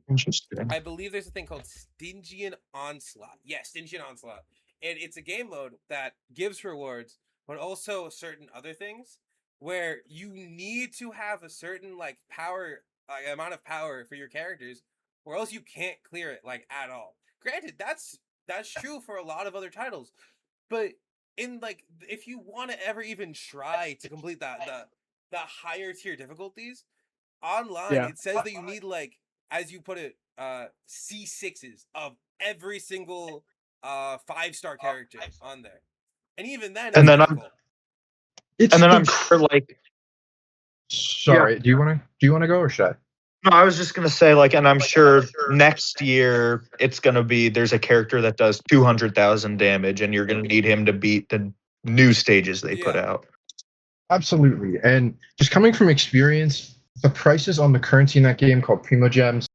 Interesting. I believe there's a thing called Stygian Onslaught. Yeah, Stygian Onslaught. And it's a game mode that gives rewards, but also certain other things where you need to have a certain like power, like amount of power for your characters, or else you can't clear it like at all. Granted, that's true for a lot of other titles, but in like if you want to ever even try to complete the higher tier difficulties, online Yeah. it says that you need like, as you put it, C6s of every single 5-star character on there, and even then And it's then I'm difficult. and It's then I'm inc- sure like yeah. Sorry. Do you want to go or should I? No, I was just gonna say like, and I'm sure next year it's gonna be there's a character that does 200,000 damage, and you're gonna need him to beat the new stages they put Yeah. out. Absolutely. And just coming from experience, the prices on the currency in that game called Primo Gems,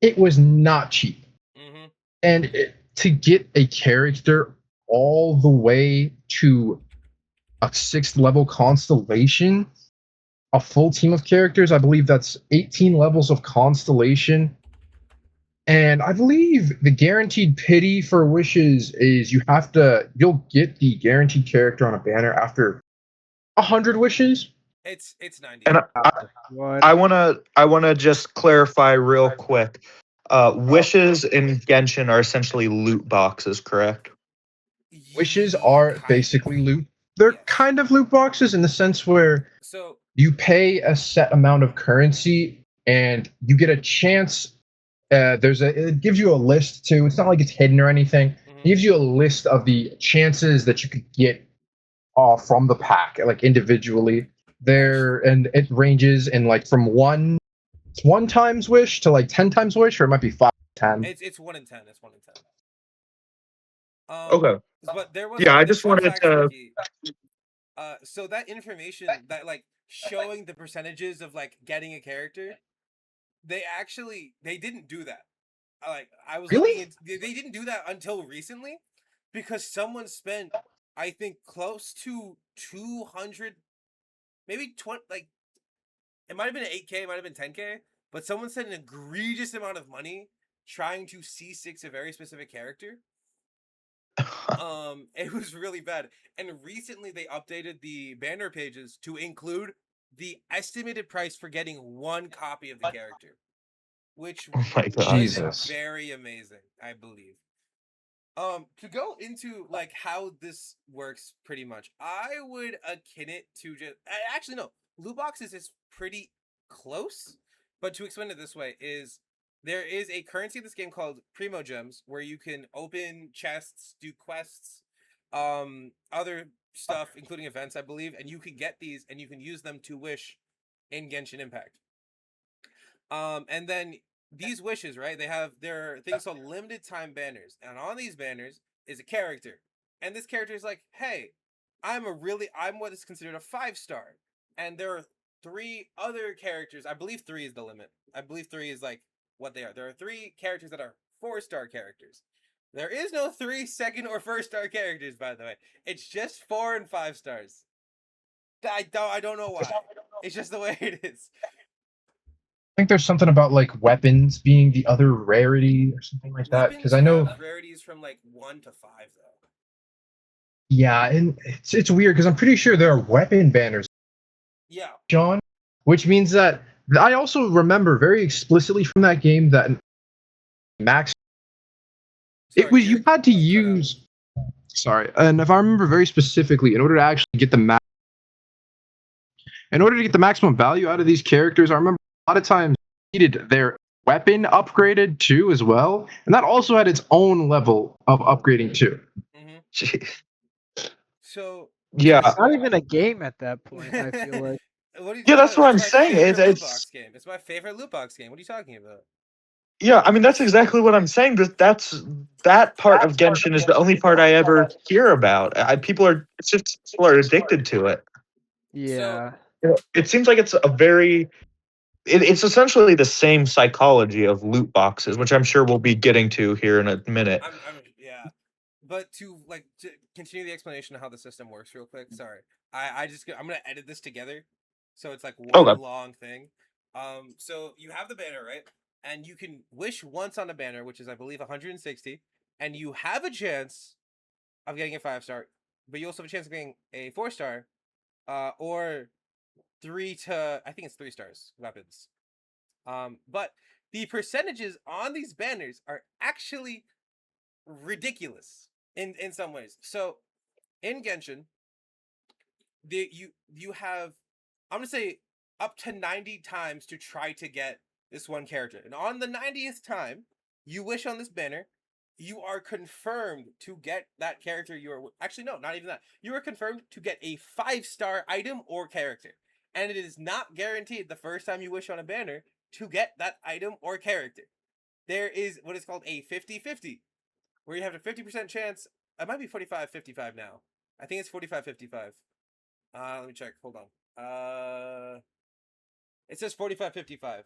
it was not cheap. Mm-hmm. And to get a character all the way to a 6th level constellation, a full team of characters, I believe that's 18 levels of constellation. And I believe the guaranteed pity for wishes is you'll get the guaranteed character on a banner after 100 wishes. It's 90. And What? I wanna just clarify real quick. Wishes in Genshin are essentially loot boxes, correct? Wishes are Kind of. basically loot. They're Yes. kind of loot boxes in the sense where So you pay a set amount of currency and you get a chance. It gives you a list too. It's not like it's hidden or anything. It mhm. gives you a list of the chances that you could get from the pack, like individually. Actually, There and it ranges in like from one times wish to like 10 times wish, or it might be 5 10. it's 1 in 10. It's 1 in 10. Okay. But there was Yeah, I the just fun wanted facts, to. Ricky. So that information that like showing the percentages of like getting a character, they didn't do that. I was looking Really? at they didn't do that until recently, because someone spent, I think, close to 200, maybe 20, like it might have been 8K, it might have been 10K, but someone spent an egregious amount of money trying to C6 a very specific character. It was really bad. And recently they updated the banner pages to include the estimated price for getting one copy of the character, which Oh my god. was Jesus. very amazing, I believe. To go into like how this works pretty much, I would akin it to just actually no, loot boxes is pretty close, but to explain it this way is there is a currency in this game called Primo Gems where you can open chests, do quests, other stuff, including events, I believe, and you can get these and you can use them to wish in Genshin Impact. And then these wishes, right? They have their things called limited time banners, and on these banners is a character, and this character is like, "Hey, I'm what is considered a 5-star," and there are three other characters. I believe three is the limit. I believe three is like what they are. There are three characters that are 4-star characters. There is no 3, 2nd, or 1st-star characters, by the way. It's just 4 and 5 stars. I don't know why. It's just the way it is. I think there's something about like weapons being the other rarity or something like that. Because Weapons I know, have rarities from like 1 to 5 though. yeah, and it's weird because I'm pretty sure there are weapon banners, Yeah. John, which means that I also remember very explicitly from that game that max it Sorry, was you had to you cut out. use. Sorry, and if I remember very specifically, in order to actually get the in order to get the maximum value out of these characters, I remember a lot of times needed their weapon upgraded too as well, and that also had its own level of upgrading too. Mm-hmm. Jeez. So to Yeah. It's not even a game at that point, I feel like. what are you Yeah, talking that's about? what It's I'm my saying. favorite loot It's box game. It's my favorite loot box game. What are you talking about? Yeah, I mean that's exactly what I'm saying. That's that part of Genshin is the only part I ever hear about. People are it's just people are addicted to it. So Yeah. Yeah. It seems like it's a very it's essentially the same psychology of loot boxes, which I'm sure we'll be getting to here in a minute. I'm yeah. But to continue the explanation of how the system works real quick. Sorry. I'm gonna edit this together so it's like one Okay. long thing. So you have the banner, right? And you can wish once on a banner, which is I believe 160, and you have a chance of getting a 5-star, but you also have a chance of getting a 4-star, or 3 stars weapons. But the percentages on these banners are actually ridiculous in some ways. So in Genshin, you have, I'm gonna say, up to 90 times to try to get this one character, and on the 90th time you wish on this banner, you are confirmed to get that character. You are actually no, not even that. You are confirmed to get a 5-star item or character, and it is not guaranteed the first time you wish on a banner to get that item or character. There is what is called a 50-50, where you have a 50% chance. It might be 45-55 now. I think it's 45-55. Let me check. Hold on. It says 45-55.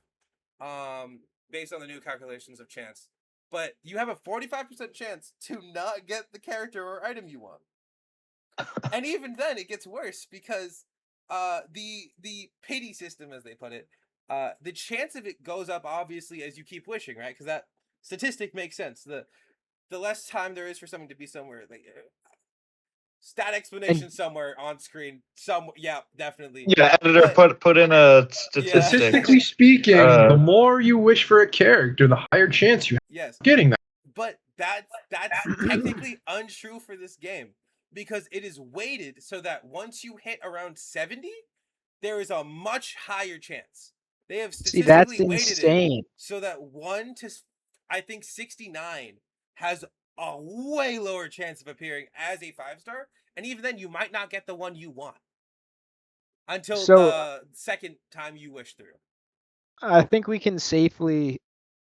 Based on the new calculations of chance. But you have a 45% chance to not get the character or item you want. And even then it gets worse because the pity system, as they put it, the chance of it goes up obviously as you keep wishing, right? Because that statistic makes sense. The less time there is for someone to be somewhere, like stat And explanation somewhere on screen. Yeah, definitely. Yeah, editor But put in a yeah, statistic. Statistically speaking, the Uh more you wish for a character, the higher chance you have yes, of getting that. but that's technically untrue for this game, because it is weighted so that once you hit around 70, there is a much higher chance. They have see, that's statistically weighted it insane. so that 1 to I think 69 has a way lower chance of appearing as a 5-star, and even then you might not get the one you want until So the second time you wish through. I think we can safely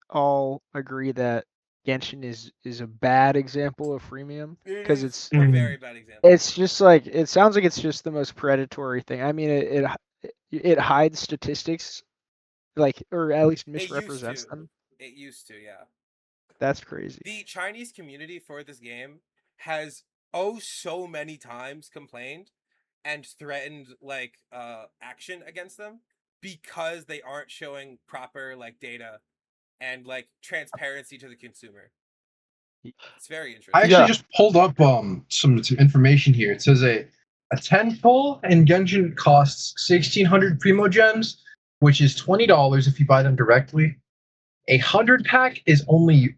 all agree that Genshin is a bad example of freemium It because is it's a Mm. very bad example. it's just like it sounds like it's just the most predatory thing. I mean, it hides statistics, like, or at least It used misrepresents to. them. It used to, yeah. That's crazy. The Chinese community for this game has oh so many times complained and threatened like action against them because they aren't showing proper like data and like transparency to the consumer. It's very I interesting. actually Yeah. just pulled up some information here. It says a 10 pull in Genshin costs 1,600 primo gems, which is $20 if you buy them directly. A 100 pack is only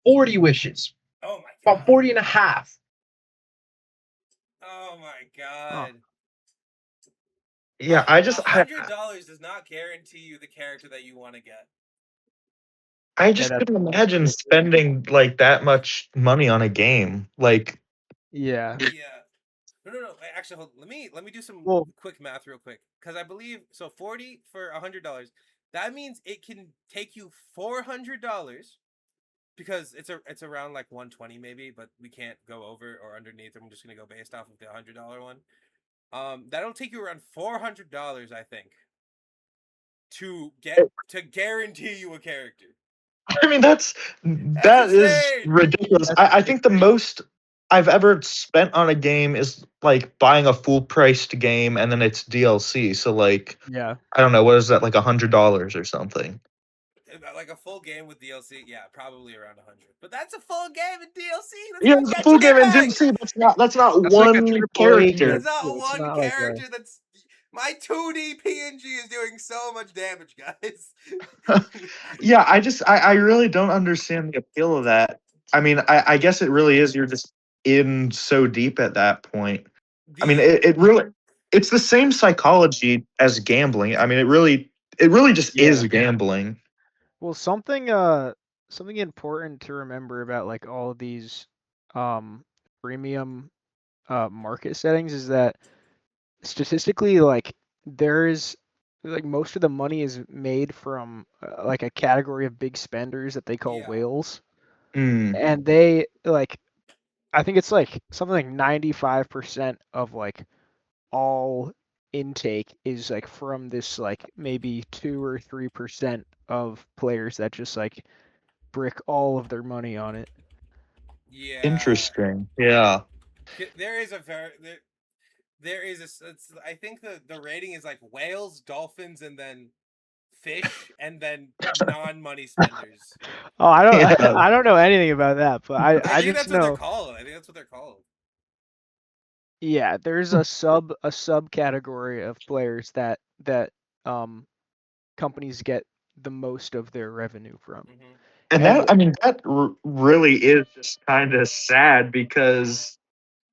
40 wishes, Oh my about god. 40 and a half. Oh my Huh. god. Yeah, I just $100 does not guarantee you the character that you want to get. I Yeah, just that's couldn't imagine spending like that much money on a game. Like, yeah. Yeah. No. Actually, hold, let me do some Well, quick math real quick because I believe so. 40 for $100. That means it can take you $400 because it's around like 120 maybe, but we can't go over or underneath. I'm just gonna go based off of the $100 one. That'll take you around $400, I think, to guarantee you a character. I mean, That's that is insane. ridiculous. that's I think the ridiculous. most I've ever spent on a game is like buying a full priced game and then it's DLC. So like, Yeah. I don't know, what is that, like $100 or something? Like a full game with DLC, yeah, probably around 100. But that's a full game in DLC. That's Yeah, got the full Genshin game and Impact. DLC. That's not That's like a one triple A character. game. That's not It's one not like a character. That's my 2D PNG is doing so much damage, guys. Yeah, I really don't understand the appeal of that. I mean, I guess it really is you're just in so deep at that point. I mean, the it really it's the same psychology as gambling. I mean, it really just is yeah. gambling. Well, something important to remember about like all of these um premium market settings is that statistically like there's like most of the money is made from like a category of big spenders that they call yeah, whales, Mm, and they like I think it's like something like 95% of like all intake is like from this like maybe 2 or 3% of players that just like brick all of their money on it. yeah. interesting. Yeah. There is a there is I think the rating is like whales, dolphins, and then fish, and then non-money spenders. Oh, I don't Yeah. I don't know anything about that, but I I think just that's what they're know called. I think that's what they're called. yeah, there's a subcategory of players that um companies get the most of their revenue from. Hmm. And that And I mean that really is just kind of sad because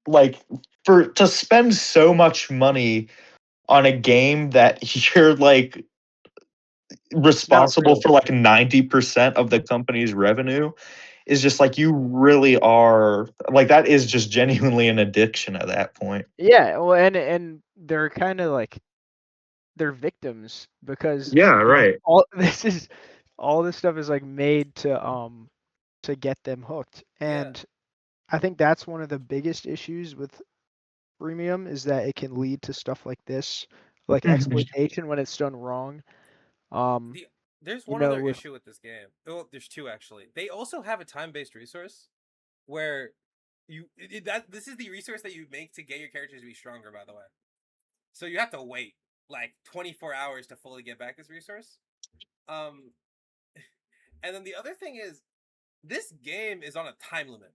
like for to spend so much money on a game that you're like not responsible really. for like 90% of the company's revenue is just like you really are like that is just genuinely an addiction at that point. Yeah, well and they're kind of like they're victims because Yeah, like right. all all this stuff is like made to get them hooked. Yeah. And I think that's one of the biggest issues with freemium is that it can lead to stuff like this, like Mhm. exploitation when it's done wrong. Um, The There's you one know, other with issue with this game. Oh, there's two actually. They also have a time-based resource where that this is the resource that you make to get your characters to be stronger. By the way, so you have to wait like 24 hours to fully get back this resource. Um, and then the other thing is this game is on a time limit.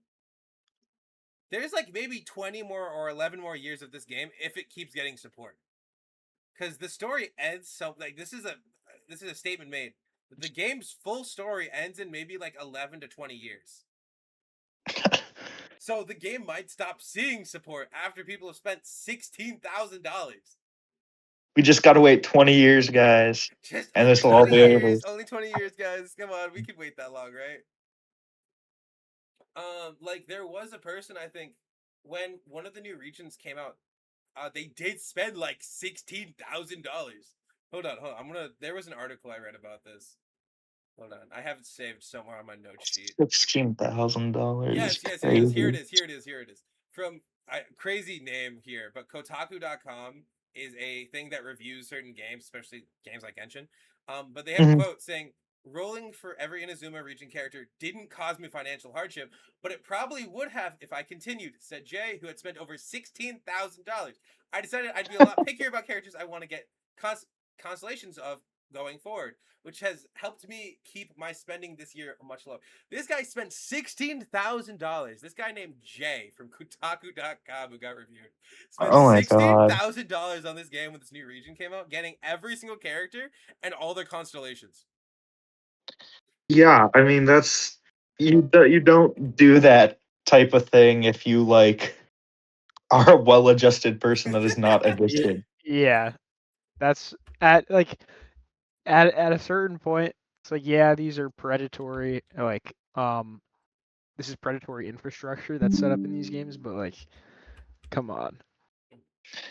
There's like maybe 20 more or 11 more years of this game if it keeps getting support. Because the story ends so like this is a statement made. The game's full story ends in maybe like 11 to 20 years. So the game might stop seeing support after people have spent $16,000. We just got to wait 20 years, guys, Just and only this will all 20 be over. years. Only 20 years, guys. Come on, we can wait that long, right? Like there was a person I think when one of the new regions came out, they did spend like $16,000. Hold on. I'm gonna. There was an article I read about this. Hold on, I have it saved somewhere on my note sheet. $16,000. Yes, it is. Here it Crazy. is. Here it is. Here it is. From crazy name here, but Kotaku.com is a thing that reviews certain games, especially games like Genshin. But they have a Mhm. quote saying, "Rolling for every Inazuma region character didn't cause me financial hardship, but it probably would have if I continued," said Jay, who had spent over $16,000. "I decided I'd be a lot pickier about characters I want to get constellations of going forward, which has helped me keep my spending this year much lower." This guy spent $16,000. This guy named Jay from Kotaku.com, who got reviewed, spent Oh my god. $16,000 on this game when this new region came out, getting every single character and all their constellations. Yeah, I mean that's you don't do that type of thing if you like are a well-adjusted person that is not Yeah, addicted. yeah. That's at like at a certain point. It's like, yeah, these are predatory. Like, this is predatory infrastructure that's set up in these games, but like, come on.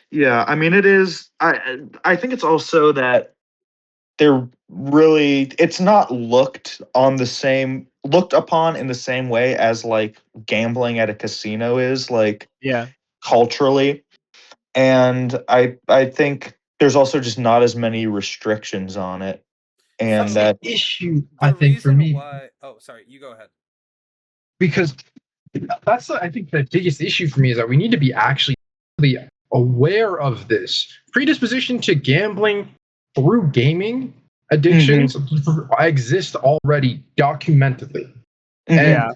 Yeah, I mean it is. I think it's also that they're really it's not looked upon in the same way as like gambling at a casino is like Yeah, culturally, and I think there's also just not as many restrictions on it, and That's So the that issue, I the think, for reason me, why, oh, sorry, you go ahead. because that's I think the biggest issue for me is that we need to be actually really aware of this predisposition to gambling through gaming Mhm, addictions exist already documentedly, mhm. and yeah,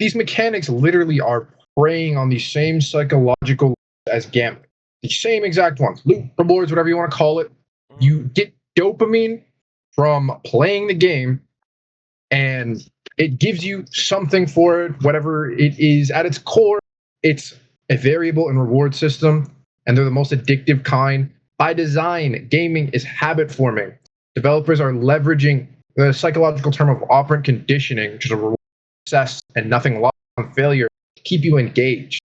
these mechanics literally are preying on the same psychological as gambling, the same exact ones, loot rewards, whatever you want to call it. Mhm. You get dopamine from playing the game, and it gives you something for it, whatever it is at its core. It's a variable and reward system, and they're the most addictive kind. By design, gaming is habit forming. Developers are leveraging the psychological term of operant conditioning, which is a reward success and nothing lost on failure, to keep you engaged.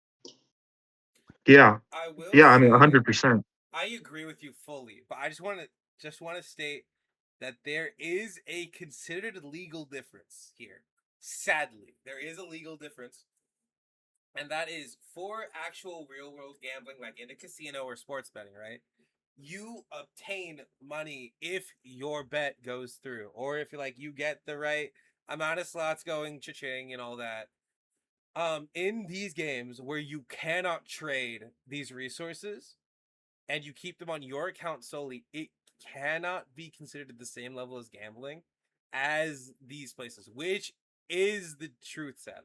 Yeah, I will yeah. I mean, say 100%. I agree with you fully, but I just want to state that there is a considered legal difference here. Sadly, there is a legal difference, and that is for actual real world gambling, like in a casino or sports betting, right? You obtain money if your bet goes through, or if you get the right amount of slots going, cha-ching, and all that. In these games where you cannot trade these resources and you keep them on your account solely, it cannot be considered at the same level as gambling as these places, which is the truth, sadly.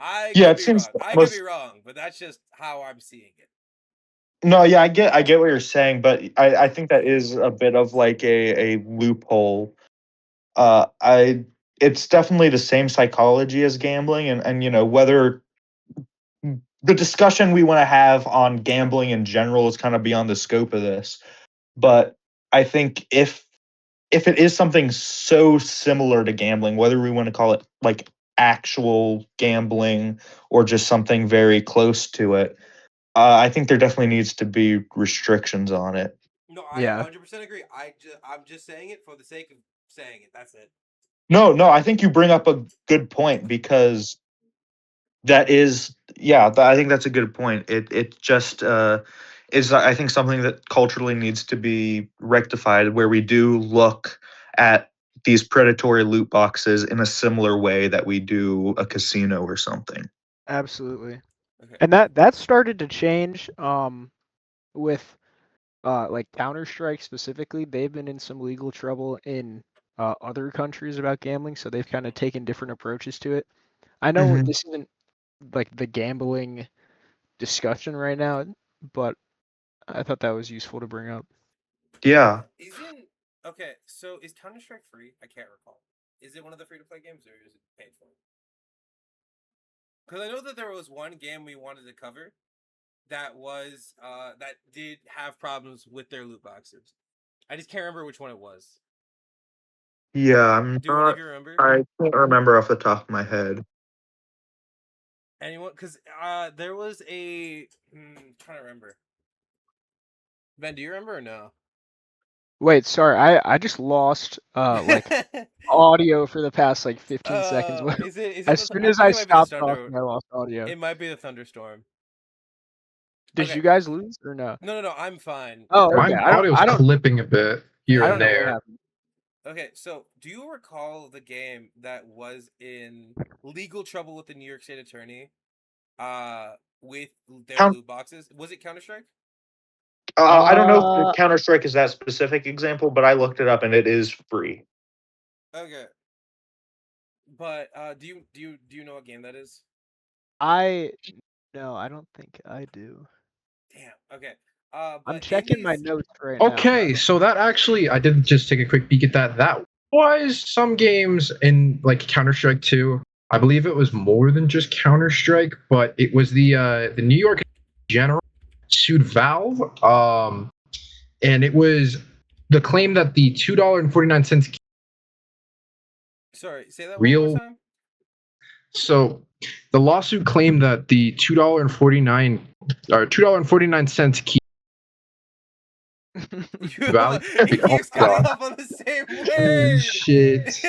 I Yeah, could it be seems wrong. I could be almost. wrong, but that's just how I'm seeing it. No, yeah, I get what you're saying, but I think that is a bit of like a loophole. I It's definitely the same psychology as gambling, and whether the discussion we want to have on gambling in general is kind of beyond the scope of this. But I think if it is something so similar to gambling, whether we want to call it like actual gambling or just something very close to it, I think there definitely needs to be restrictions on it. No, I yeah, 100% agree. I'm just saying it for the sake of saying it. That's it. No, no, I think you bring up a good point because that is, yeah, I think that's a good point. It just is, I think, something that culturally needs to be rectified, where we do look at these predatory loot boxes in a similar way that we do a casino or something. absolutely. Okay. And that started to change with like Counter-Strike specifically. They've been in some legal trouble in other countries about gambling, so they've kind of taken different approaches to it. I know Hmm. this isn't like the gambling discussion right now, but I thought that was useful to bring up. Yeah. Isn't Okay, so is Counter Strike free? I can't recall. Is it one of the free to play games or is it paid for? Because I know that there was one game we wanted to cover that did have problems with their loot boxes. I just can't remember which one it was. Yeah, I'm Do one of not, you remember? I can't remember off the top of my head. Anyone? Because there was a trying to remember. Ben, do you remember or no? Wait, sorry, I just lost like audio for the past like 15 seconds. is it As the? soon I as think I it might be the stopped thunder. talking, I lost audio. It might be the thunderstorm. Did Okay. you guys lose or no? No. I'm fine. Oh, okay. My audio's clipping a bit here I and don't know what there. happened. Okay, so do you recall the game that was in legal trouble with the New York State Attorney, with their Count, loot boxes? Was it Counter Strike? I don't know if Uh, Counter Strike is that specific example, but I looked it up and it is free. Okay, but do you know what game that is? I no, I don't think I do. Damn. Okay. I'm But in checking my these, notes right now. Okay, so that actually, I did just take a quick peek at that. That was some games in like Counter Strike 2. I believe it was more than just Counter Strike, but it was the New York General sued Valve, and it was the claim that the $2.49 sorry, say that one more real. time. So the lawsuit claimed that the $2.49 key value. It Oh keeps cutting god! off on the same Holy word. shit!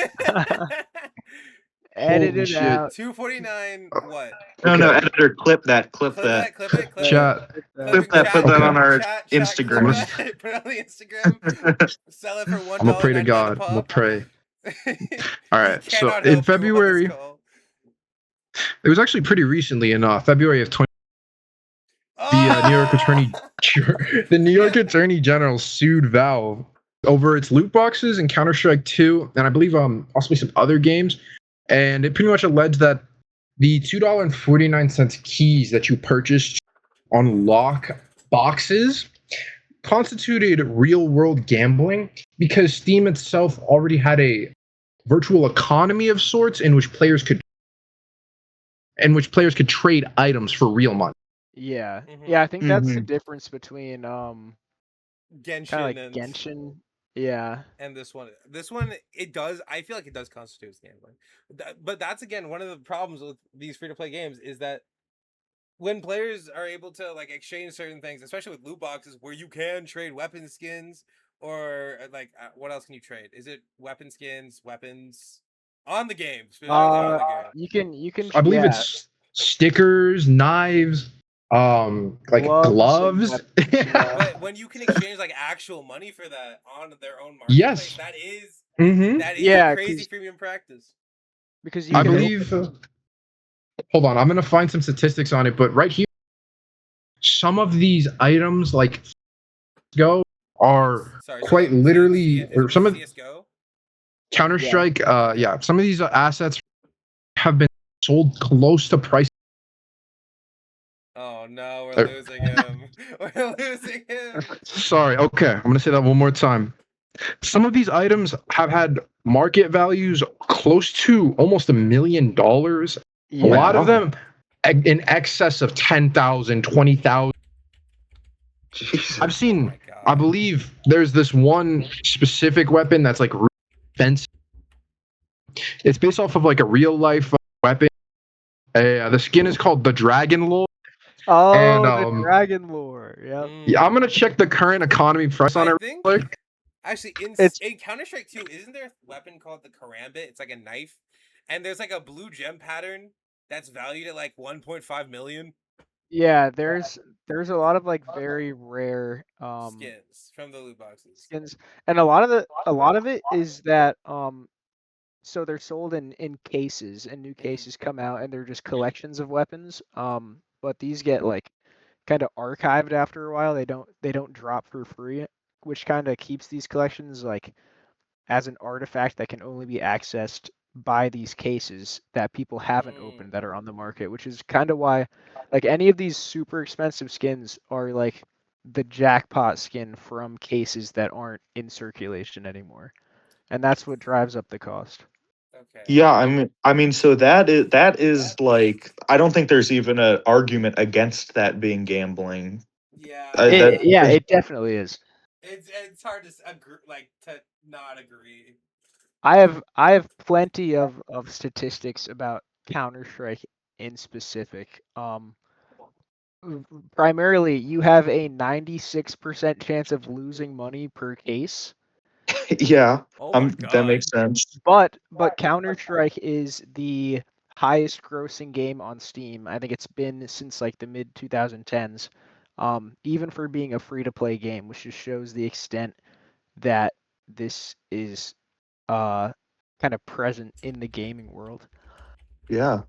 Edit Holy it shit! out. 249 what? No, Okay, editor, clip that, clip Clip that, that, clip it, clip it. chat. Clip Clip that. clip it, that. Put chat, that Okay, on our chat, I'm clip Instagram. gonna. that, put it on the Instagram, sell it for one I'm gonna dollar pray to ninety nine a God. I'm gonna pop. pray. All He right. So cannot in help you on this February, call. it was actually pretty recently in February of 20. The New York Attorney, Ah! the New York Attorney General sued Valve over its loot boxes in Counter Strike 2, and I believe possibly some other games. And it pretty much alleged that the $2.49 keys that you purchased on lock boxes constituted real world gambling because Steam itself already had a virtual economy of sorts in which players could trade items for real money. Yeah. Yeah, Mhm. I think that's the Hmm. difference between kind of Genshin like Genshin. Yeah. and this one it does, I feel like it does constitute as gambling. But that's again one of the problems with these free to play games is that when players are able to like exchange certain things, especially with loot boxes where you can trade weapon skins or like what else can you trade? Is it weapon skins, weapons on the game, specifically on the game? I believe Yeah, it's stickers, knives, like gloves and gloves. weapons. Yeah. But when you can exchange like actual money for that on their own marketplace, Yes. that is Mm-hmm. that is Yeah, crazy freemium practice. because you I can Hmm. believe. open. Hold on, I'm gonna find some statistics on it, but right here, some of these items like Go are Sorry, say quite that. literally, or Was some it of CS:GO? Counter Yeah. Strike. Okay. Yeah, some of these assets have been sold close to price. Oh no, we're er, losing him. We're losing him. Sorry. Okay, I'm gonna say that one more time. Some of these items have had market values close to almost $1 million. A Oh my lot Yeah. of god. them in excess of 10,000, 20,000. I've Jesus. Oh seen, my I god. believe there's this one specific weapon that's like defensive. It's based off of like a real life weapon. The skin is called the Dragon Lord. And Oh, the dragon lore. Yep. yeah, I'm Mm. gonna check the current economy price on I it think real quick. actually It's in Counter Strike 2, isn't there a weapon called the Karambit? It's like a knife, and there's like a blue gem pattern that's valued at like 1.5 million yeah, there's a lot of like very rare skins from the loot boxes. skins, and a lot of it is that so they're sold in cases, and new Hmm. cases come out and they're just collections of weapons. But these get like kind of archived after a while. They don't drop for free, which kind of keeps these collections like as an artifact that can only be accessed by these cases that people haven't Mm. opened that are on the market, which is kind of why like any of these super expensive skins are like the jackpot skin from cases that aren't in circulation anymore. And that's what drives up the cost. Okay. Yeah, I mean, so that is like I don't think there's even an argument against that being gambling. That Yeah. Yeah, is, it definitely is. It's hard to agree, like to not agree. I have plenty of statistics about Counter Strike in specific. Primarily, you have a 96% chance of losing money per case. Yeah, Oh my that god. makes sense. But Counter-Strike is the highest grossing game on Steam. I think it's been since like the mid 2010s. Even for being a free-to-play game, which just shows the extent that this is kind of present in the gaming world. Yeah.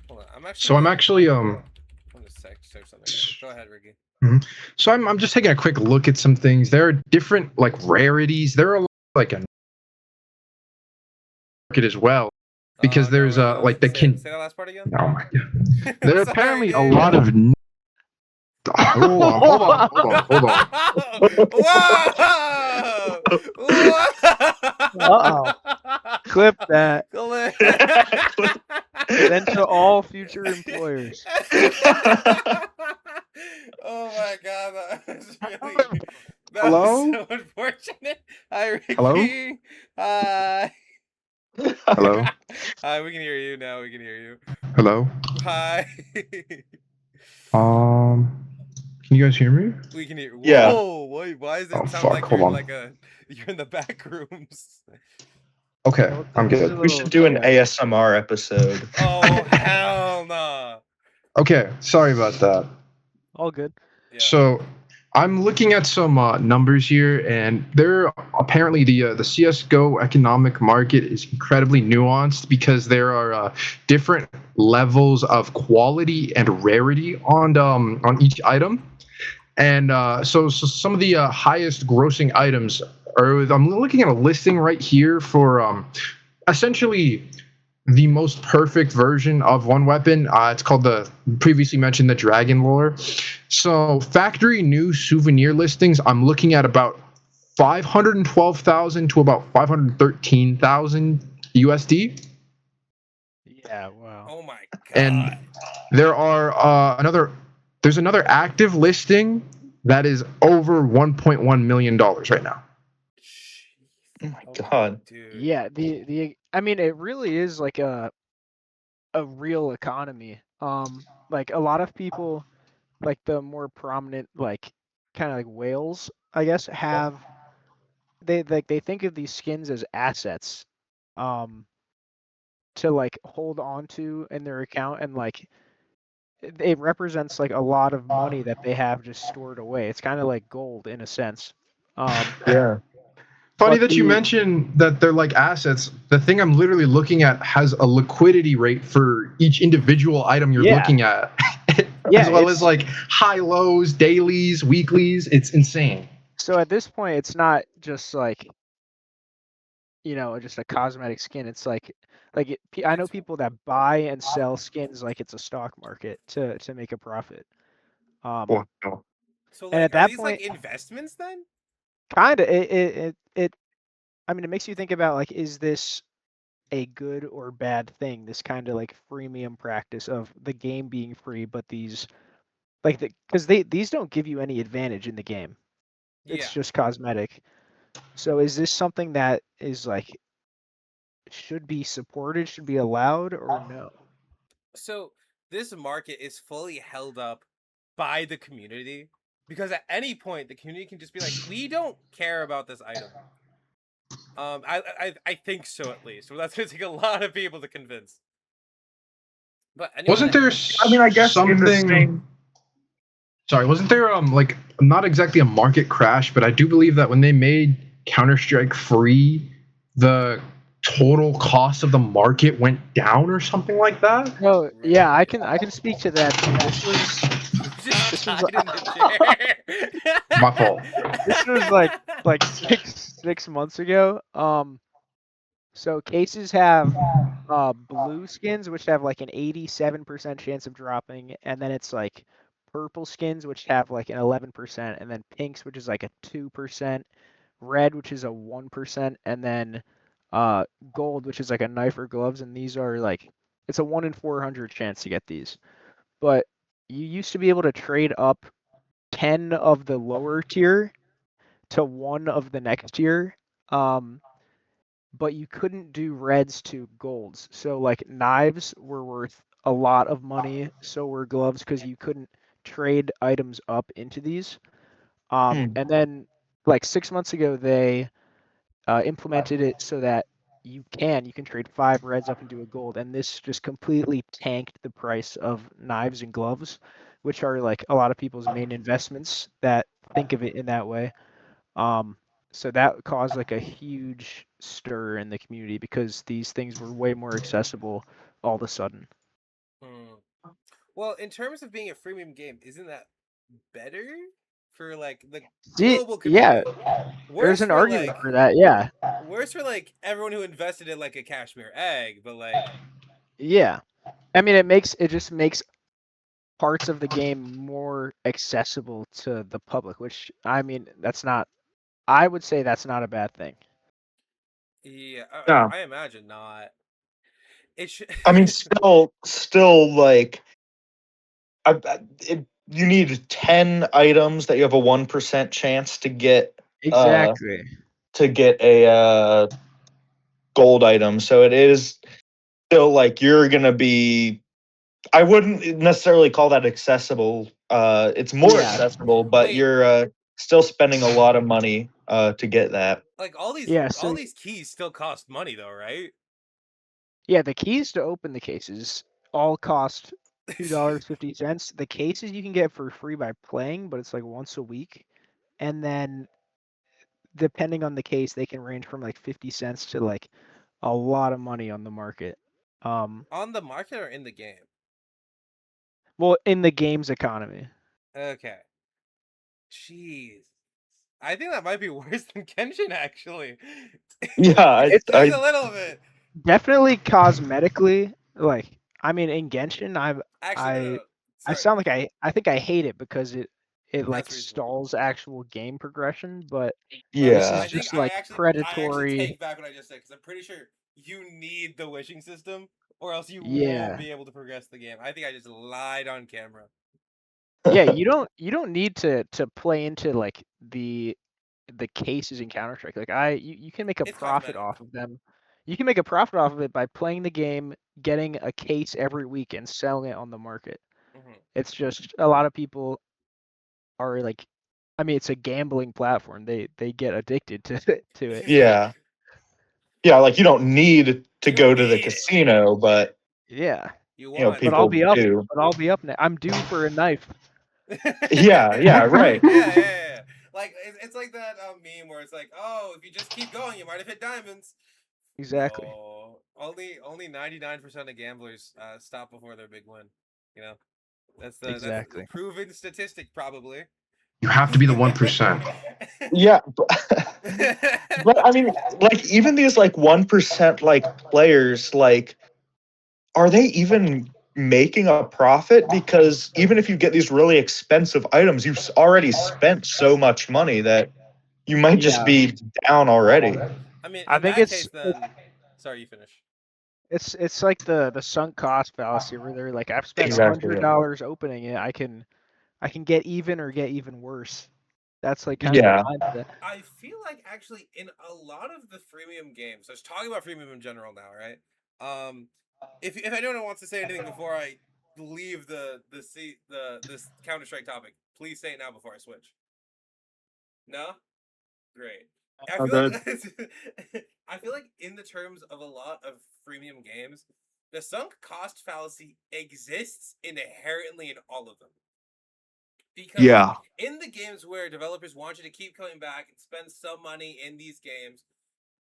Hold on. I'm actually So I'm gonna. actually I'm gonna search something up. Go ahead, Ricky. so I'm just taking a quick look at some things. There are different like rarities. There are a lot, like a market as well because No, there's wait. like the Say can. that last part again. Oh my god. I'm There are sorry. apparently a Yeah, lot of. Hold on, hold on, hold on, hold on. Whoa! Whoa! Uh-oh. Clip that. Clip. Send to all future employers. Oh my god, that was Hello? so unfortunate. Hi, Hello? Ricky. Hi. Hello? Hi, we can hear you now. We can hear you. Hello? Hi. Can you guys hear me? We can hear. Yeah. Whoa! Why does Oh it sound fuck, like you're hold in on. like you're in the back rooms? Okay, Yeah, I'm this is good. a We should little do an chaotic. ASMR episode. Oh hell nah. Okay, sorry about that. All good. Yeah. So I'm looking at some numbers here, and there apparently the CS:GO economic market is incredibly nuanced because there are different levels of quality and rarity on each item, and so some of the highest grossing items are. I'm looking at a listing right here for essentially the most perfect version of one weapon. It's called the previously mentioned the Dragon Lore. So factory new souvenir listings, I'm looking at about 512,000 to about 513,000 USD. Yeah, wow. Oh my And god. there are there's another active listing that is over 1.1 million dollars right now. Oh my Oh my god. dude. Yeah, the I mean it really is like a real economy. Like a lot of people, like the more prominent, like kind of like whales, I guess, have they think of these skins as assets, um, to like hold on to in their account, and like it represents like a lot of money that they have just stored away. It's kind of like gold in a sense. Um, Yeah. Funny but that you the mention that they're like assets. The thing I'm literally looking at has a liquidity rate for each individual item you're yeah, looking at, yeah, as well as it's like high lows, dailies, weeklies. It's insane. so at this point it's not just like just a cosmetic skin. It's I know It's people that buy and sell skins like it's a stock market to make a profit. Um, Wow. so and like at are that these like point, investments then? kind of it. I mean, it makes you think about like, is this a good or bad thing? This kind of like freemium practice of the game being free, but these because these don't give you any advantage in the game. It's Yeah. just cosmetic. So is this something that is like should be supported, should be allowed, or no? So this market is fully held up by the community because at any point the community can just be like, we don't care about this item. I think so at least. Well, that's gonna take a lot of people to convince. But anyone Wasn't that there I mean, I guess in the something? same. Sorry, wasn't there like not exactly a market crash, but I do believe that when they made Counter Strike free, the total cost of the market went down or something like that. No, yeah, really I can speak to that too. you just This was died in the chair. My fault. this was like six months ago. So cases have blue skins which have like an 87% chance of dropping, and then it's like purple skins which have like an 11%, and then pinks which is like a 2%, red which is a 1%, and then uh gold which is like a knife or gloves, and these are like it's a 1 in 400 chance to get these. But you used to be able to trade up 10 of the lower tier to 1 of the next tier. Um but you couldn't do reds to golds. So like knives were worth a lot of money, so were gloves because you couldn't trade items up into these. Hmm. And then like 6 months ago they implemented it so that you can trade 5 reds up into a gold, and this just completely tanked the price of knives and gloves, which are like a lot of people's main investments that think of it in that way. Um, so that caused like a huge stir in the community because these things were way more accessible all of a sudden. Hmm. Well, in terms of being a freemium game, isn't that better for like the global Yeah, community? there's Worse an for argument like for that. Yeah, everyone who invested in like a cashmere egg, but like yeah. I mean, it just makes parts of the game more accessible to the public, which I mean, that's not. I would say that's not a bad thing. yeah, Yeah. I imagine not. It should. I mean, still like you need 10 items that you have a 1% chance uh Exactly. to get a gold item. So it is still like you're gonna be. I wouldn't necessarily call that accessible. It's more Yeah. accessible, but Wait, you're still spending a lot of money to get that. like Yeah. all So these keys still cost money though, right? yeah, the keys to open the cases all cost $2.50. The cases you can get for free by playing, but it's like once a week. And then depending on the case, they can range from like 50 cents to like a lot of money on the market. Um, On the market or in the game? well, in the games economy. Okay. Jeez. I think that might be worse than Kenshin actually. Yeah, It's Just a little bit. definitely cosmetically like I mean in Genshin Actually, no, no, I no. I Sorry. sound like I think I hate it because it like That's reasonable. stalls actual game progression, but Okay, this yeah, is just like I actually predatory. take back what I just said because I'm pretty sure you need the wishing system or else you won't Yeah. be able to progress the game. I think I just lied on camera. Yeah, you don't need to play into like the cases in Counter-Strike. Like you can make a It's profit cosmetic. off of them. You can make a profit off of it by playing the game, getting a case every week and selling it on the market. Hmm. It's just a lot of people are like, I mean, it's a gambling platform. They get addicted to to it. yeah, yeah. Like you don't need to You don't go to the need it. casino, but Yeah, You want but to. I'll people be up. do. But I'll be up now. I'm due for a knife. Yeah, yeah, right. Yeah. Like it's like that meme where it's like, oh, if you just keep going, you might have hit diamonds. Exactly. No, only 99% of gamblers stop before their big win. You know, that's the Exactly. proven statistic probably. You have to be the 1%. Yeah, but I mean, like even these like 1% like players, like are they even making a profit? Because even if you get these really expensive items, you've already spent so much money that you might just Yeah, be down already. I mean, I in think that case, then sorry, you finish. it's like the sunk cost fallacy where they're like, I've spent a Exactly. hundred dollars opening it. I can get even or get even worse. That's like kind of the Yeah. mindset. I feel like actually in a lot of the freemium games, so just talking about freemium in general now, right? If anyone wants to say anything before I leave the this Counter Strike topic, please say it now before I switch. No, great. I Oh, feel good. like I feel like in the terms of a lot of freemium games, the sunk cost fallacy exists inherently in all of them because Yeah. in the games where developers want you to keep coming back and spend some money in these games,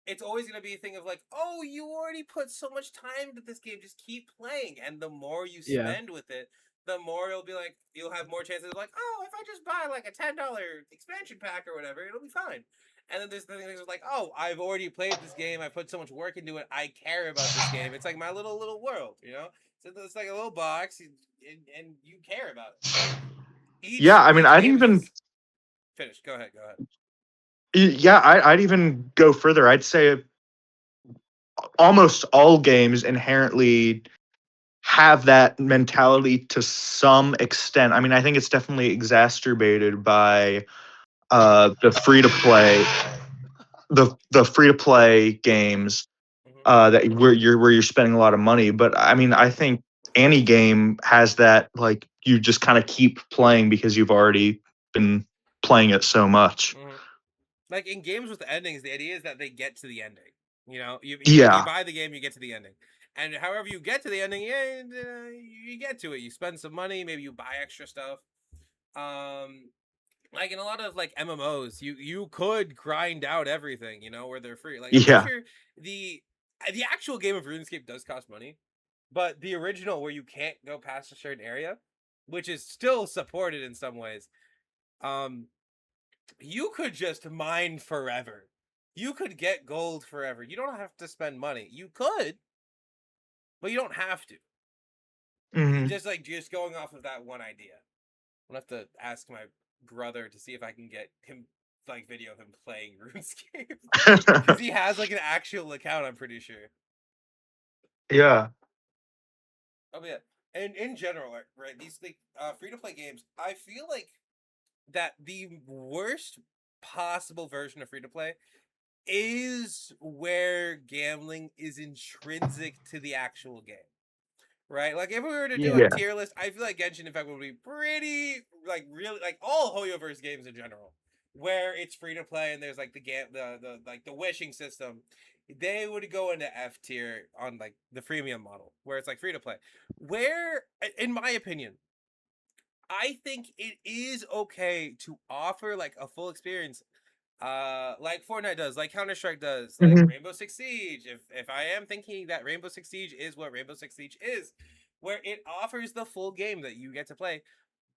it's always going to be a thing of like, oh, you already put so much time into this game, just keep playing. And the more you Yeah, spend with it, the more it'll be like, you'll have more chances of like, oh, if I just buy like a $10 expansion pack or whatever, it'll be fine. And then there's the things like, oh, I've already played this game. I put so much work into it. I care about this game. It's like my little world, you know. So it's like a little box, and you care about it. So Yeah. I mean, each I'd game is even, just finished. Go ahead. Go ahead. yeah, I'd even go further. I'd say almost all games inherently have that mentality to some extent. I mean, I think it's definitely exacerbated by the free to play, the free to play games Hmm. that where you're spending a lot of money. But I mean, I think any game has that like you just kind of keep playing because you've already been playing it so much. Hmm. like in games with endings, the idea is that they get to the ending. You know, you Yeah. buy the game, you get to the ending, and however you get to the ending, yeah, you get to it. You spend some money, maybe you buy extra stuff. Um, like in a lot of like MMOs, you could grind out everything, you know, where they're free. Like I'm pretty Yeah. sure the actual game of RuneScape does cost money, but the original where you can't go past a certain area, which is still supported in some ways, um, you could just mine forever. You could get gold forever. You don't have to spend money. You could, but you don't have to. Hmm. Just like just going off of that one idea. I'm gonna have to ask my brother to see if I can get him like video of him playing RuneScape because he has like an actual account. I'm pretty sure. Yeah. Oh yeah, and in general, right? These like free to play games, I feel like that the worst possible version of free to play is where gambling is intrinsic to the actual game. Right? Like if we were to do a Yeah. Yeah. tier list, I feel like Genshin Impact would be pretty like really like all Hoyoverse games in general, where it's free to play and there's like the like the wishing system. They would go into F tier on like the freemium model, where it's like free to play. Where, in my opinion, I think it is okay to offer like a full experience like Fortnite does, like Counter-Strike does, like Hmm. Rainbow Six Siege. If I am thinking that Rainbow Six Siege is what Rainbow Six Siege is, where it offers the full game that you get to play,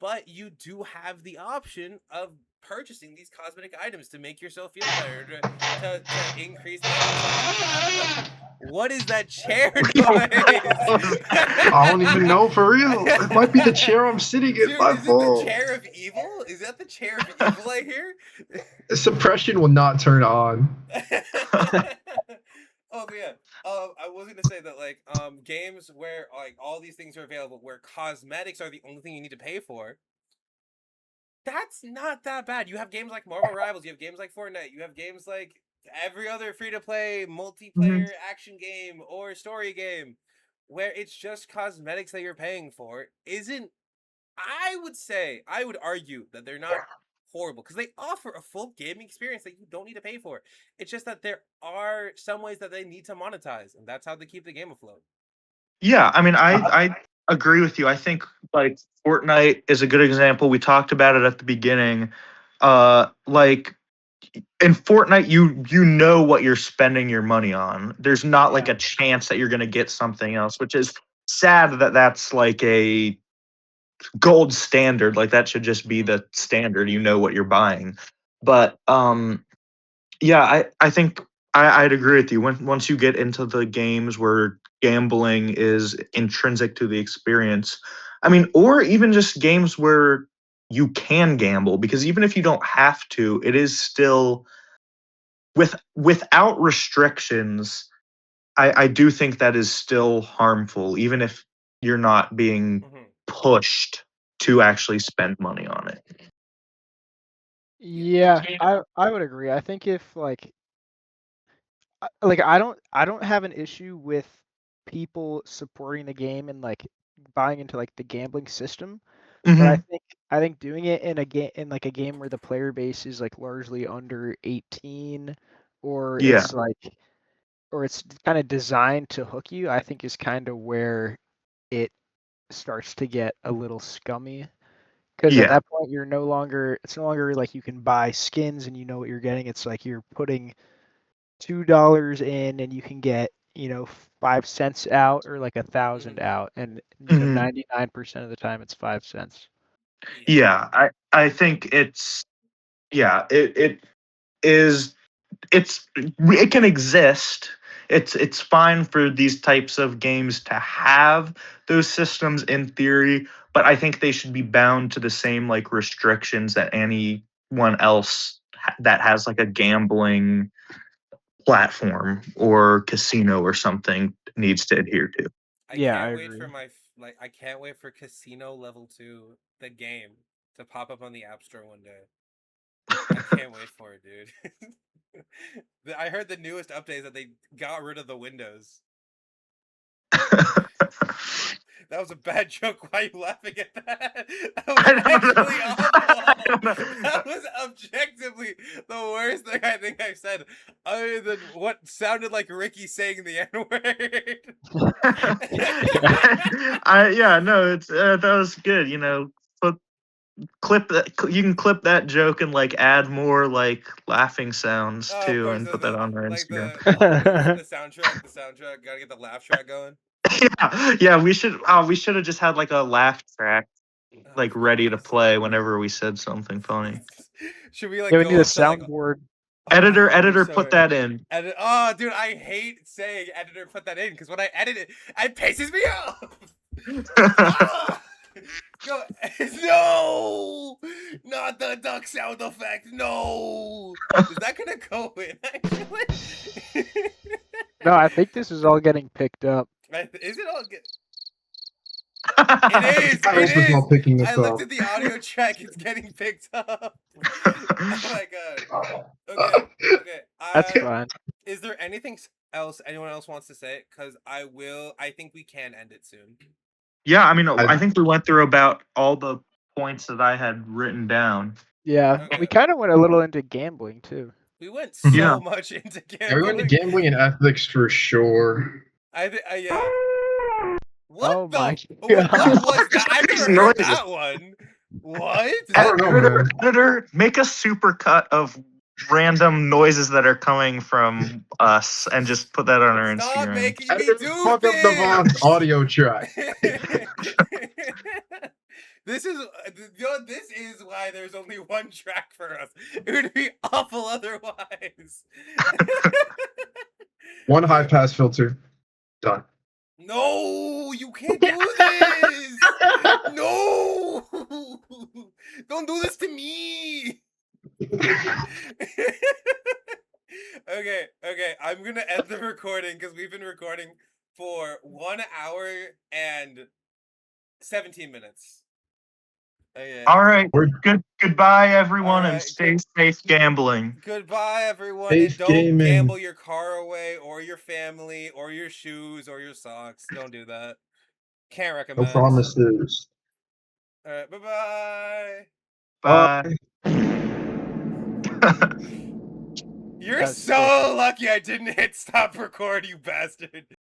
but you do have the option of purchasing these cosmetic items to make yourself feel better, to increase the satisfaction you have in life. What is that chair noise? I don't even know for real. It might be the chair I'm sitting in. Dude, My is it the fault. chair of evil? Is that the chair of evil I hear? Suppression will not turn on. Oh yeah. I was gonna say that like games where like all these things are available, where cosmetics are the only thing you need to pay for. That's not that bad. You have games like Marvel Rivals. You have games like Fortnite. You have games like every other free to play Hmm. multiplayer action game or story game, where it's just cosmetics that you're paying for. Isn't I would say, I would argue that they're not horrible because they offer a full gaming experience that you don't need to pay for. It's just that there are some ways that they need to monetize, and that's how they keep the game afloat. Yeah. I mean, I agree with you. I think like Fortnite is a good example. We talked about it at the beginning. Like in Fortnite, you know what you're spending your money on. There's not like Yeah. a chance that you're gonna get something else, which is sad that that's like a gold standard. Like that should just be Mm-hmm. the standard. You know what you're buying. But yeah, I think I'd agree with you. Once you get into the games where gambling is intrinsic to the experience, I mean, or even just games where you can gamble, because even if you don't have to, it is still without restrictions. I do think that is still harmful, even if you're not being Mm-hmm. pushed to actually spend money on it. Yeah, I would agree. I think if like I don't have an issue with people supporting the game and like buying into like the gambling system, but I Hmm. think I think doing it in a game in like a game where the player base is like largely under 18 or Yeah. it's kind of designed to hook you, I think is kind of where it starts to get a little scummy. Because at Yeah. that point, it's no longer like you can buy skins and you know what you're getting. It's like you're putting $2 in and you can get, 5 cents out or like 1,000 Mm-hmm. out. And, Hmm. 99% of the time it's 5 cents. Yeah. Yeah. I think it's yeah. It is it can exist. It's fine for these types of games to have those systems in theory, but I think they should be bound to the same like restrictions that anyone else that has like a gambling platform or casino or something needs to adhere to. I Yeah, I can't wait for agree. like I can't wait for Casino Level 2, the game, to pop up on the App Store one day. I can't wait for it, dude. I heard the newest update is that they got rid of the windows. That was a bad joke. Why are you laughing at that? That was I don't actually know. awful. That was objectively the worst thing I think I've said, other than what sounded like Ricky saying the N-word. No, it's that was good. Clip that. You can clip that joke and like add more like laughing sounds Oh, of too, course, and put that on our like Instagram. the soundtrack. The soundtrack. Gotta get the laugh track going. Yeah. We should have just had like a laugh track Oh, like of ready to course. play whenever we said something funny. Should we like Yeah, we go need a up to like? soundboard. Oh my God, we Editor, so put that in. edit. Oh, dude, I hate saying editor. Put that in because when I edit it, it pisses me off. Ah! Go. No, not the duck sound effect. No, is that gonna go in actually? No, I think this is all getting picked up. Is it all good? It is. How It else is is. not picking I this looked up? at the audio track. It's getting picked up. Oh my God. Okay. Okay. That's fine. Is there anything else anyone else wants to say? Because I think we can end it soon. Yeah, I mean, I think we went through about all the points that I had written down. Yeah, Okay. we kind of went a little into gambling too. We went so Yeah. much into Yeah, we went to gambling. gambling and ethics for sure. Yeah. What Oh the? my What God. was that? I've These never heard noises. that one. What? Is I that don't know, man. Editor, make a super cut of random noises that are coming from us and just put that on our Stop Instagram. making me Editor, do fuck up the Vox things. audio track. This is why there's only one track for us. It would be awful otherwise. One high pass filter. Done. No, you can't do this. No, don't do this to me. Okay, I'm gonna end the recording because we've been recording for 1 hour and 17 minutes. Okay. All right. Goodbye, everyone, and Alright, stay safe gambling. Goodbye, everyone, and Safe don't gaming. gamble your car away, or your family, or your shoes, or your socks. Don't do that. Can't No recommend. promises. Alright, bye-bye. Bye. You're That's so lucky I didn't hit stop record, you bastard.